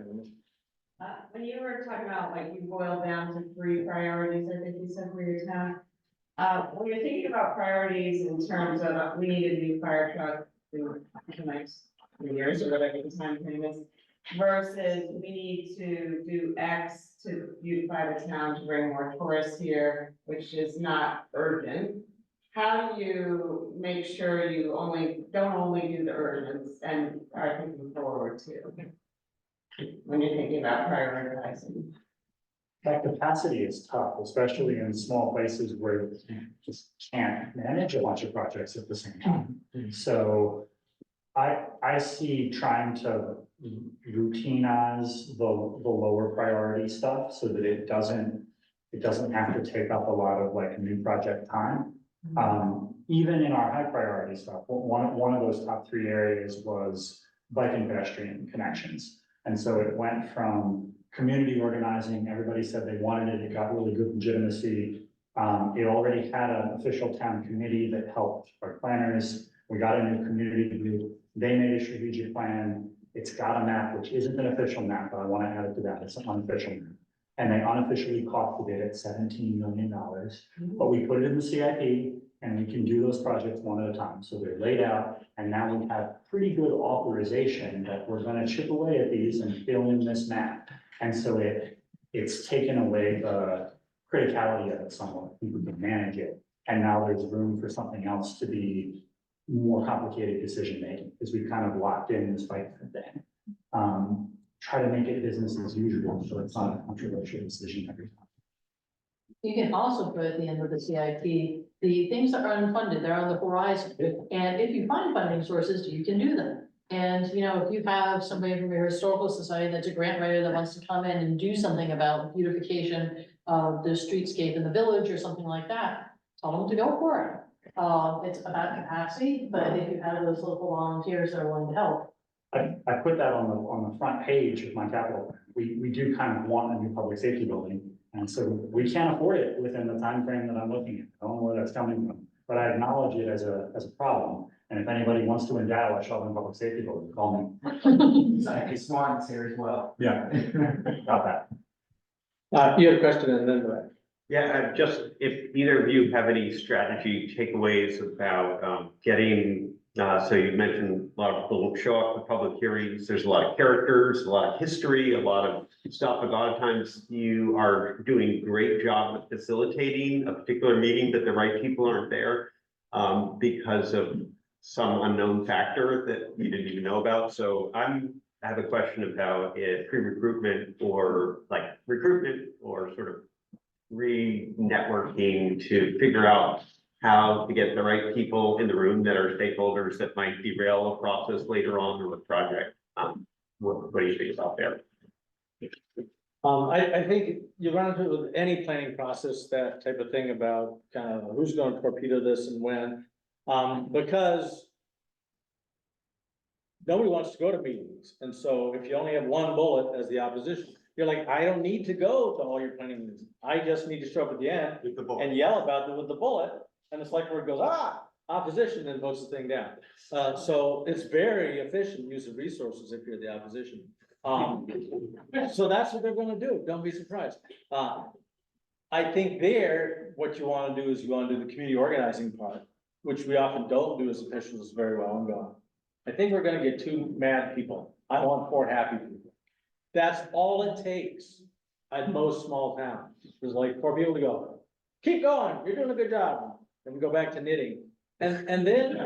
When you were talking about, like, you boiled down to 3 priorities, I think you said for your town. When you're thinking about priorities in terms of, we need a new fire truck in the next 3 years or whatever the time frame is, versus we need to do X to beautify the town to bring more tourists here, which is not urgent. How do you make sure you don't only do the urgents and are thinking forward too? When you're thinking about prioritizing. That capacity is tough, especially in small places where you just can't manage a bunch of projects at the same time. So I see trying to routinize the lower priority stuff so that it doesn't have to take up a lot of like new project time. Even in our high priority stuff, one of those top three areas was bike and pedestrian connections. And so it went from community organizing, everybody said they wanted it, it got really good legitimacy. It already had an official town committee that helped our planners. We got a new community group. They made a strategic plan. It's got a map, which isn't an official map, but I want to add it to that. It's an unofficial map. And they unofficially costed it at $17 million. But we put it in the CIP and we can do those projects one at a time. So they're laid out and now we have pretty good authorization that we're going to chip away at these and fill in this map. And so it's taken away the criticality of it somewhat. People can manage it. And now there's room for something else to be more complicated decision making because we've kind of locked in this bike thing. Try to make it business as usual, so it's not a controversial decision every time. You can also put at the end of the CIP, the things that are unfunded, they're on the horizon. And if you find funding sources, you can do them. And, you know, if you have somebody from your historical society that's a grant writer that wants to come in and do something about beautification of the streetscape in the village or something like that, tell them to go for it. It's about capacity, but if you have those local volunteers that are willing to help. I put that on the front page of my capital plan. We do kind of want a new public safety building. And so we can't afford it within the time frame that I'm looking at. I don't know where that's coming from, but I acknowledge it as a problem. And if anybody wants to endow a Shelburne public safety building, call me. Sorry, Swan's here as well. Yeah, got that. You had a question and then what? Yeah, just if either of you have any strategy takeaways about getting, so you mentioned a lot of people show up to public hearings, there's a lot of characters, a lot of history, a lot of stuff. A lot of times you are doing a great job of facilitating a particular meeting, but the right people aren't there because of some unknown factor that you didn't even know about. So I have a question about pre-recruitment or like recruitment or sort of re-networking to figure out how to get the right people in the room that are stakeholders that might derail a process later on or a project. What do you think about there? I think you run into it with any planning process, that type of thing about kind of who's going to torpedo this and when. Because nobody wants to go to meetings. And so if you only have one bullet as the opposition, you're like, I don't need to go to all your planning meetings. I just need to show up at the end and yell about it with the bullet. And the select board goes, opposition, and votes the thing down. So it's very efficient use of resources if you're the opposition. So that's what they're gonna do. Don't be surprised. I think what you wanna do is you wanna do the community organizing part, which we often don't do as officials very well and gone. I think we're gonna get 2 mad people. I want 4 happy people. That's all it takes at most small towns. There's like 4 people to go, keep going, you're doing a good job. And we go back to knitting. And then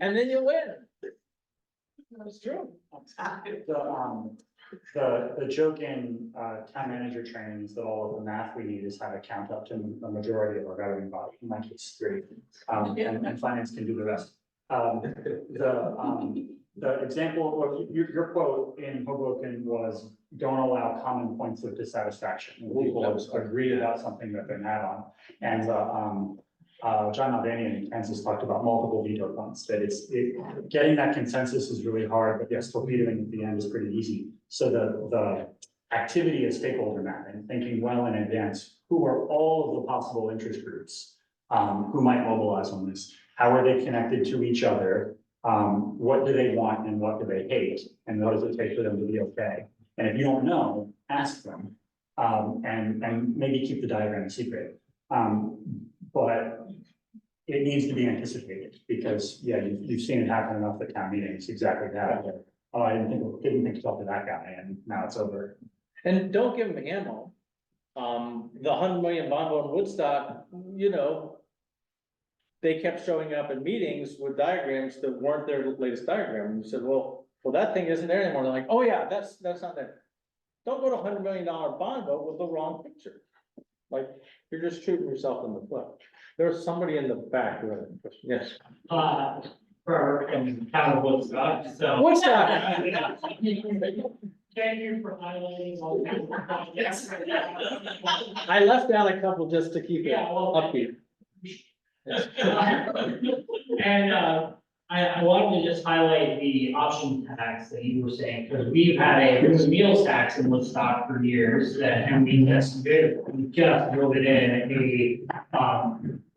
you win. That's true. The joke in town manager training is that all of the math we need is how to count up to the majority of our governing body, in my case 3. And finance can do the rest. The example, or your quote in Hoboken was, don't allow common points of dissatisfaction. When people agree about something that they're mad on. And John Albanian in Kansas talked about multiple veto points, that getting that consensus is really hard, but yes, torpedoing at the end is pretty easy. So the activity of stakeholder mapping, thinking well in advance, who are all of the possible interest groups who might mobilize on this? How are they connected to each other? What do they want and what do they hate? And what does it take for them to be okay? And if you don't know, ask them, and maybe keep the diagram secret. But it needs to be anticipated because, yeah, you've seen it happen enough at town meetings, exactly that. Oh, I didn't think to talk to that guy, and now it's over. And don't give them ammo. The 100 million bond vote in Woodstock, you know, they kept showing up in meetings with diagrams that weren't their latest diagram. And you said, well, that thing isn't there anymore. They're like, oh yeah, that's not there. Don't go to $100 million bond vote with the wrong picture. Like, you're just shooting yourself in the foot. There's somebody in the back who had a question. Yes. for town of Woodstock, so. Woodstock. Thank you for highlighting all the projects. I left out a couple just to keep it Yeah, well, upbeat. And, I wanted to just highlight the option tax that you were saying, because we've had there was a meals tax in Woodstock for years that, and we just wrote it in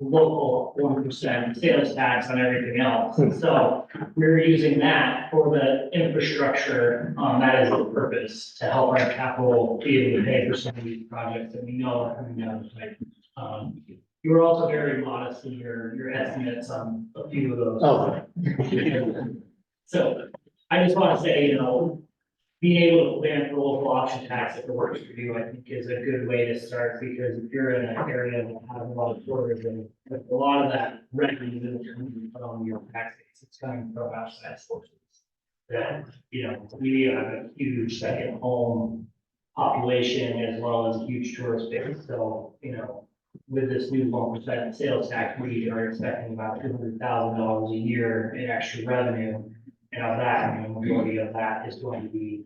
local 1% sales tax on everything else. And so we're using that for the infrastructure, that is the purpose, to help our capital be able to pay for some of these projects that we know are coming down the pipe. You were also very modest in your estimates on a few of those. Oh. So I just want to say, being able to plan for local option tax if it works for you, I think is a good way to start, because if you're in an area that has a lot of tourism, a lot of that revenue is coming from your tax base, it's coming from outside sources. That, we have a huge second home population as well as a huge tourist base, so, with this new 1% sales tax, we are expecting about $200,000 a year in extra revenue. And of that, the majority of that is going to be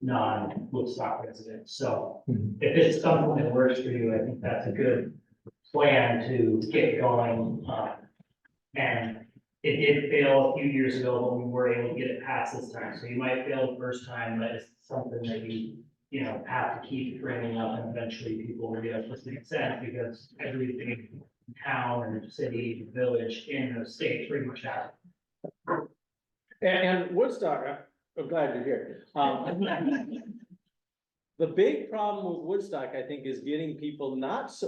non-Woodstock residents. So if it's something that works for you, I think that's a good plan to get going. And it did fail a few years ago, but we were able to get it passed this time. So you might fail the first time, but it's something that you have to keep bringing up, and eventually people will get this makes sense, because everything in town and city, village in the state pretty much has it. And Woodstock, I'm glad you're here. The big problem with Woodstock, I think, is getting people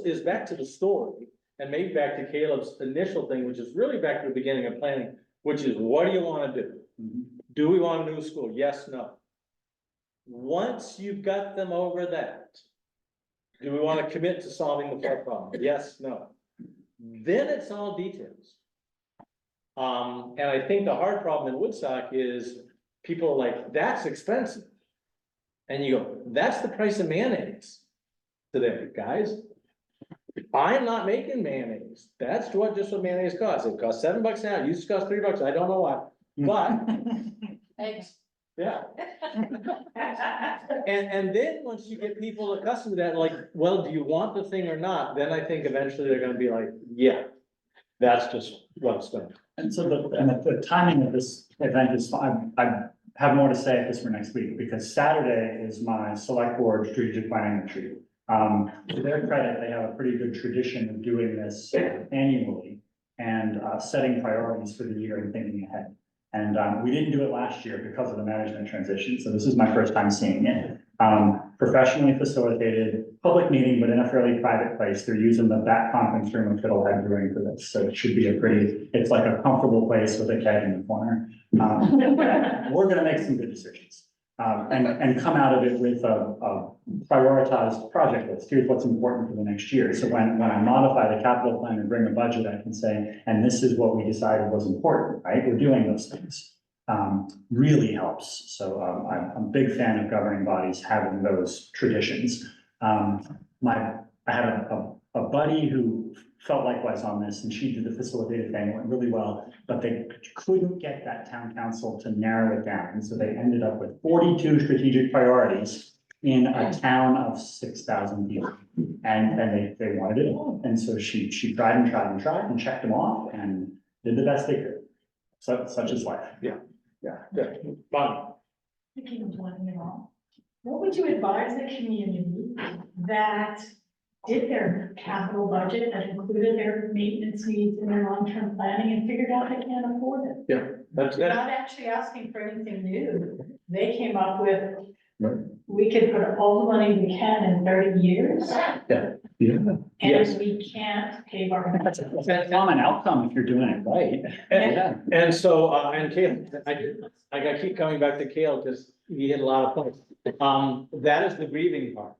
is back to the story, and maybe back to Caleb's initial thing, which is really back to the beginning of planning, which is, what do you want to do? Do we want a new school? Yes, no. Once you've got them over that, do we want to commit to solving the flood problem? Yes, no. Then it's all details. And I think the hard problem in Woodstock is people are like, that's expensive. And you go, that's the price of mayonnaise today, guys. I'm not making mayonnaise. That's what mayonnaise costs. It costs $7 now. It used to cost $3. I don't know why, but Eggs. yeah. And then once you get people accustomed to that, like, well, do you want the thing or not? Then I think eventually they're gonna be like, yeah, that's just what it's gonna be. And so the timing of this event is, I have more to say at this for next week, because Saturday is my select board strategic planning retreat. To their credit, they have a pretty good tradition of doing this annually and setting priorities for the year and thinking ahead. And we didn't do it last year because of the management transition, so this is my first time seeing it. Professionally facilitated public meeting, but in a fairly private place. They're using the back conference room of Fiddlehead Brewing for this, so it should be it's like a comfortable place with a keg in the corner. We're gonna make some good decisions. And come out of it with a prioritized project list. Here's what's important for the next year. So when I modify the capital plan and bring a budget, I can say, and this is what we decided was important, right? We're doing those things. Really helps. So I'm a big fan of governing bodies having those traditions. I had a buddy who felt likewise on this, and she did the facilitated thing, went really well, but they couldn't get that town council to narrow it down. And so they ended up with 42 strategic priorities in a town of 6,000 people. And they wanted it all. And so she tried and checked them off and did the best they could. So such is life. Yeah, Bonnie. Speaking of doing it all, what would you advise the community that did their capital budget that included their maintenance needs and their long-term planning and figured out they can't afford it? Yeah, that's Not actually asking for anything new. They came up with, we could put all the money we can in 30 years. Yeah. And we can't pay our. That's a common outcome if you're doing it right. And so, and Caleb, I gotta keep coming back to Caleb because he hit a lot of points. That is the grieving part.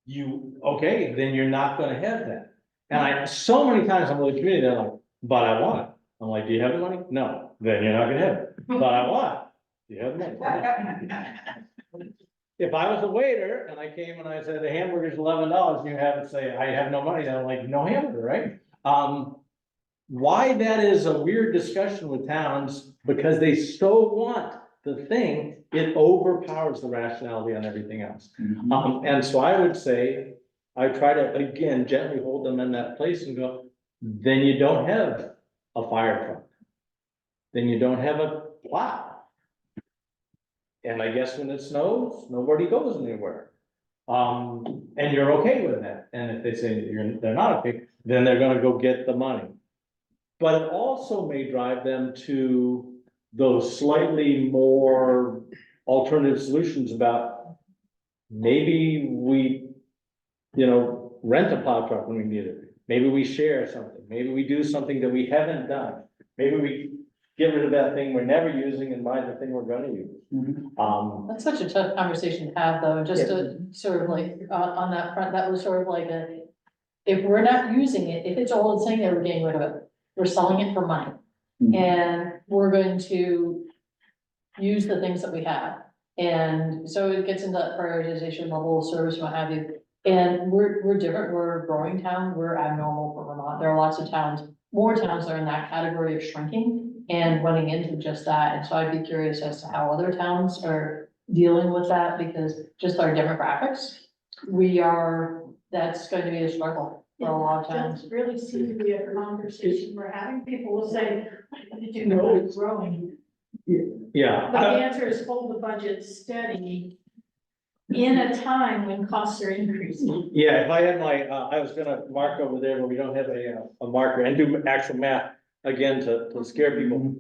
Okay, then you're not gonna have that. And so many times I'm with the community, they're like, but I want it. I'm like, do you have the money? No, then you're not gonna have it. But I want it. Do you have the money? If I was a waiter and I came and I said, the hamburger's $11, and you have it say, I have no money, then I'm like, no hamburger, right? why that is a weird discussion with towns, because they so want the thing, it overpowers the rationality on everything else. And so I would say, I try to, again, gently hold them in that place and go, then you don't have a fire truck. Then you don't have a plow. And I guess when it snows, nobody goes anywhere. And you're okay with that. And if they say they're not okay, then they're gonna go get the money. But it also may drive them to those slightly more alternative solutions about maybe we, rent a plow truck when we need it. Maybe we share something. Maybe we do something that we haven't done. Maybe we get rid of that thing we're never using and buy the thing we're gonna use. That's such a tough conversation to have, though, just to sort of like, on that front, that was sort of like if we're not using it, if it's old, saying that we're getting rid of it, we're selling it for money. And we're going to use the things that we have. And so it gets into that prioritization level of service, what have you. And we're different, we're a growing town, we're abnormal for Vermont. There are lots of towns, more towns that are in that category of shrinking and running into just that. And so I'd be curious as to how other towns are dealing with that, because just our demographics, that's going to be a struggle for a lot of towns. It really seems to be a conversation we're having. People will say, you know, it's growing. Yeah. But the answer is hold the budget steady in a time when costs are increasing. Yeah, if I had I was gonna mark over there, but we don't have a marker, and do actual math again to scare people.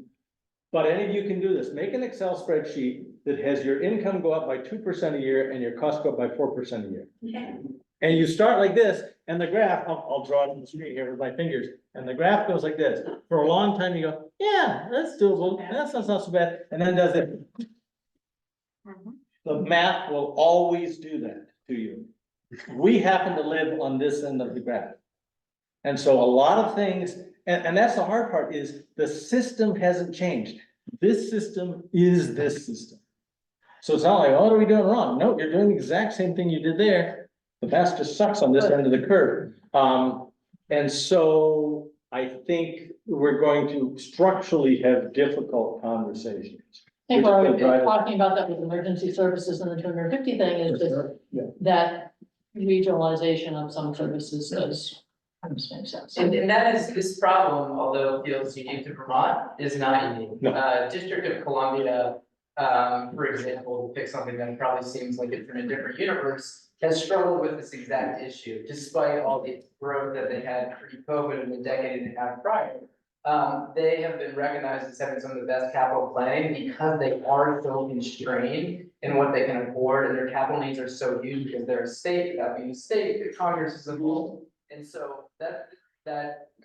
But any of you can do this, make an Excel spreadsheet that has your income go up by 2% a year and your costs go up by 4% a year. Yeah. And you start like this, and the graph, I'll draw it on the screen here with my fingers, and the graph goes like this. For a long time, you go, yeah, that's doable, that's not so bad, and then does it. The math will always do that to you. We happen to live on this end of the graph. And so a lot of things, and that's the hard part, is the system hasn't changed. This system is this system. So it's not like, oh, what are we doing wrong? No, you're doing the exact same thing you did there. The math just sucks on this end of the curve. And so I think we're going to structurally have difficult conversations. I think we're already talking about that with emergency services and the 250 thing is just that regionalization of some services does make sense. And that is, this problem, although it feels unique to Vermont, is not unique. No. District of Columbia, for example, to pick something that probably seems like it's in a different universe, has struggled with this exact issue, despite all the growth that they had pre-COVID in the decade and a half prior. They have been recognized as having some of the best capital planning because they are so constrained in what they can afford, and their capital needs are so huge because they're a state, that being a state, the Congress is involved. And so that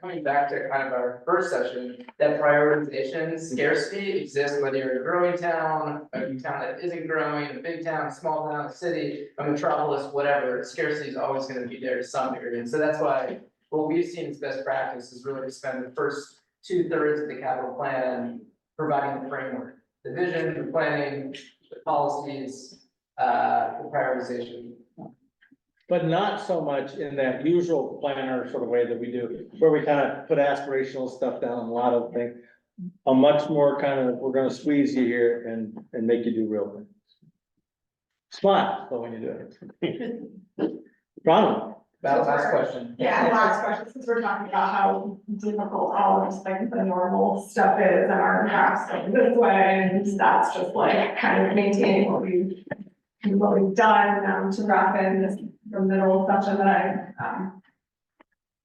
coming back to kind of our first session, that prioritization scarcity exists whether you're in a growing town, a town that isn't growing, a big town, a small town, a city, a metropolis, whatever, scarcity is always gonna be there to some degree. And so that's why what we've seen as best practice is really to spend the first 2/3 of the capital plan providing the framework, the vision, the planning, the policies, the prioritization. But not so much in that usual planner sort of way that we do, where we kind of put aspirational stuff down on a lot of things. A much more kind of, we're gonna squeeze you here and make you do real things. Smile, but when you do it. Ronald? That last question. Yeah, last question, since we're talking about how difficult all of this, like the normal stuff is and our past going this way, and that's just like kind of maintaining what we've done, to wrap in this, the middle section that I,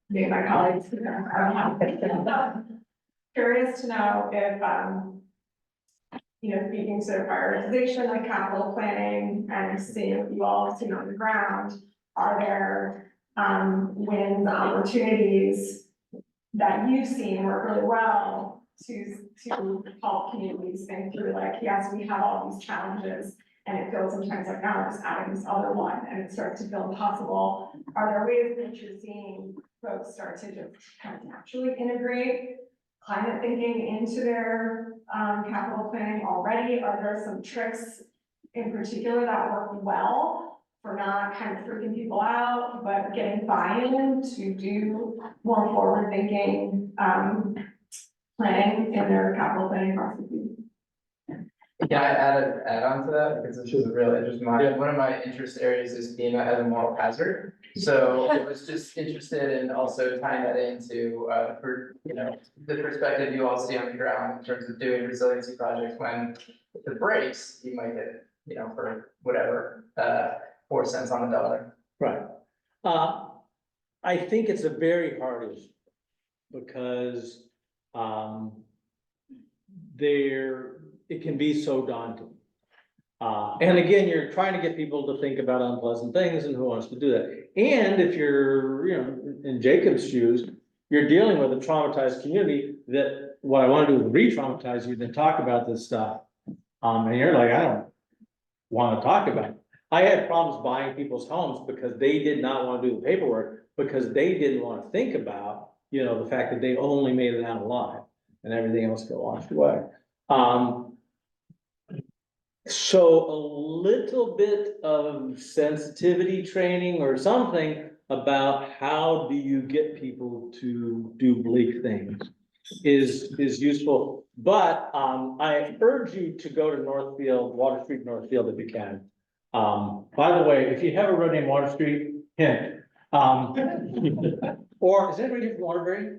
me and my colleagues, I don't have to. Curious to know if, speaking to prioritization, like capital planning, and seeing what you all have seen on the ground, are there wins, opportunities that you've seen work really well to help communities think through, like, yes, we have all these challenges and it feels sometimes like now we're just adding this other one and it starts to feel impossible. Are there ways that you're seeing folks start to just kind of naturally integrate climate thinking into their capital planning already? Are there some tricks in particular that work well for not kind of freaking people out, but getting buy-in to do more forward-thinking, planning in their capital planning processes. Can I add on to that, because this is a real interest of mine, one of my interest areas is FEMA as a moral hazard. So I was just interested in also tying that into, for, you know, the perspective you all see on the ground in terms of doing resiliency projects, when if it breaks, you might get, you know, for whatever, 4 cents on the dollar. Right. I think it's a very hard issue because, it can be so daunting. And again, you're trying to get people to think about unpleasant things and who wants to do that. And if you're, you know, in Jacob's shoes, you're dealing with a traumatized community that what I want to do is re-traumatize you, then talk about this stuff. And you're like, I don't want to talk about it. I had problems buying people's homes because they did not want to do the paperwork because they didn't want to think about, you know, the fact that they only made it out alive and everything else got washed away. So a little bit of sensitivity training or something about how do you get people to do bleak things is useful. But I urge you to go to Northfield, Water Street, Northfield if you can. By the way, if you have a road named Water Street, hint. Or is anybody from Waterbury?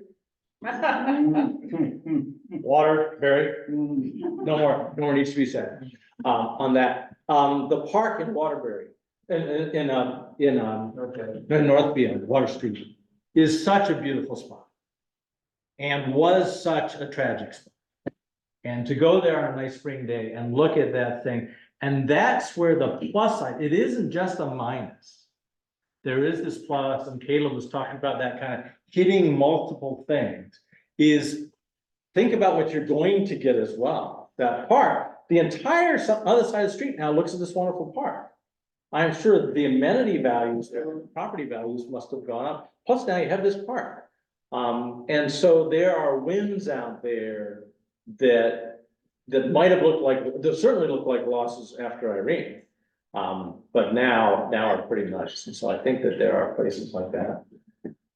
Waterbury? No more needs to be said on that. The park in Waterbury, in Northfield, Water Street, is such a beautiful spot. And was such a tragic spot. And to go there on a nice spring day and look at that thing, and that's where the plus side, it isn't just a minus. There is this plus, and Caleb was talking about that kind of hitting multiple things, is think about what you're going to get as well. That park, the entire other side of the street now looks at this wonderful park. I'm sure the amenity values, their property values must have gone up. Plus now you have this park. And so there are wins out there that might have looked like, that certainly looked like losses after Irene. But now are pretty nice. And so I think that there are places like that.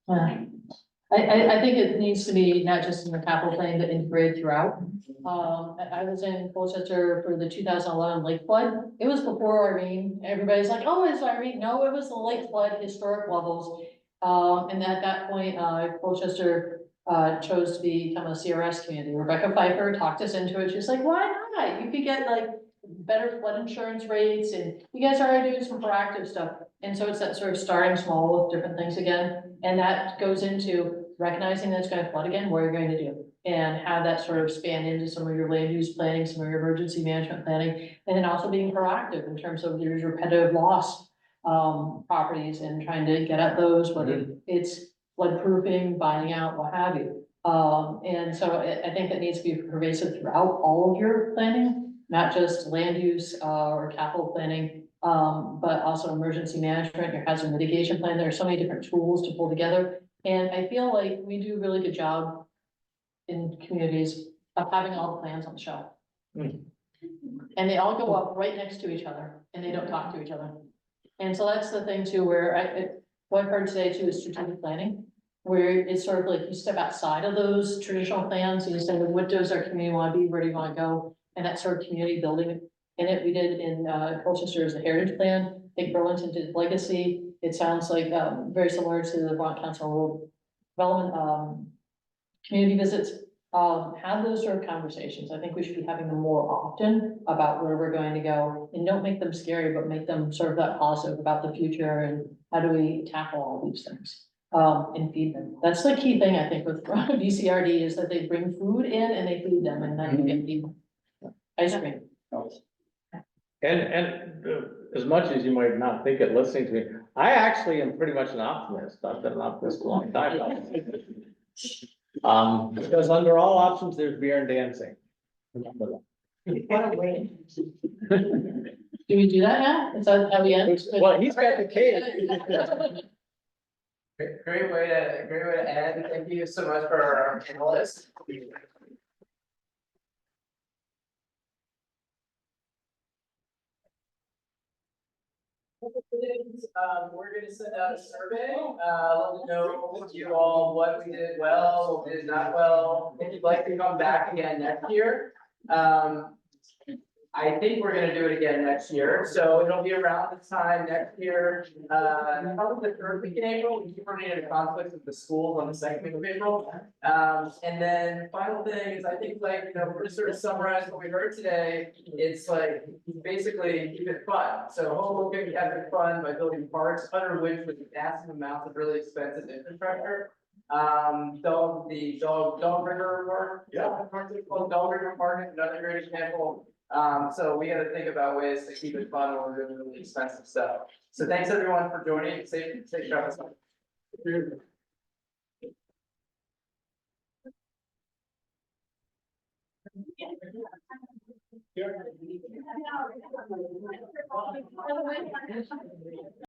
I think it needs to be not just in the capital plan, but integrated throughout. I was in Colchester for the 2011 lake flood. It was before Irene. Everybody's like, oh, it's Irene. No, it was the lake flood historic levels. And at that point, Colchester chose to become a CRS community. Rebecca Pfeiffer talked us into it. She's like, why not? You could get like better flood insurance rates, and you guys are already doing some proactive stuff. And so it's that sort of starting small with different things again. And that goes into recognizing that it's going to flood again, what you're going to do, and have that sort of span into some of your land use planning, some of your emergency management planning, and then also being proactive in terms of your repetitive loss properties and trying to get at those, whether it's flood proofing, buying out, what have you. And so I think that needs to be pervasive throughout all of your planning, not just land use or capital planning, but also emergency management, your hazard mitigation plan. There are so many different tools to pull together. And I feel like we do a really good job in communities of having all the plans on the shelf. And they all go up right next to each other and they don't talk to each other. And so that's the thing too, where what I've heard today too is strategic planning, where it's sort of like you step outside of those traditional plans and you say, what does our community want to be? Where do you want to go? And that sort of community building in it. We did in Colchester as the heritage plan. I think Burlington did legacy. It sounds like very similar to the Vermont Council on Rural Development community visits. Have those sort of conversations. I think we should be having them more often about where we're going to go, and don't make them scary, but make them sort of that positive about the future and how do we tackle all these things and feed them. That's the key thing I think with VCRD is that they bring food in and they feed them, and then you get people ice cream. And as much as you might not think it listening to me, I actually am pretty much an optimist. I've been an optimist a long time now. Because under all options, there's beer and dancing. Remember that. Do we do that now? Is that how we end? Well, he's got the cake. Great way to end. Thank you so much for our panelists. We're gonna send out a survey, let me know you all what we did well, what we did not well, if you'd like to come back again next year. I think we're gonna do it again next year, so it'll be around this time next year, probably the third week in April, we keep running into conflicts with the schools on the second week of April. And then final thing is, I think like, we're gonna sort of summarize what we heard today, it's like, basically keep it fun. So home can be epic fun by building parks, under which with massive amounts of really expensive infrastructure. Dog River Park. Yeah. Dog River Park is another great example. So we gotta think about ways to keep it fun while we're doing really expensive stuff. So thanks everyone for joining, safe travels.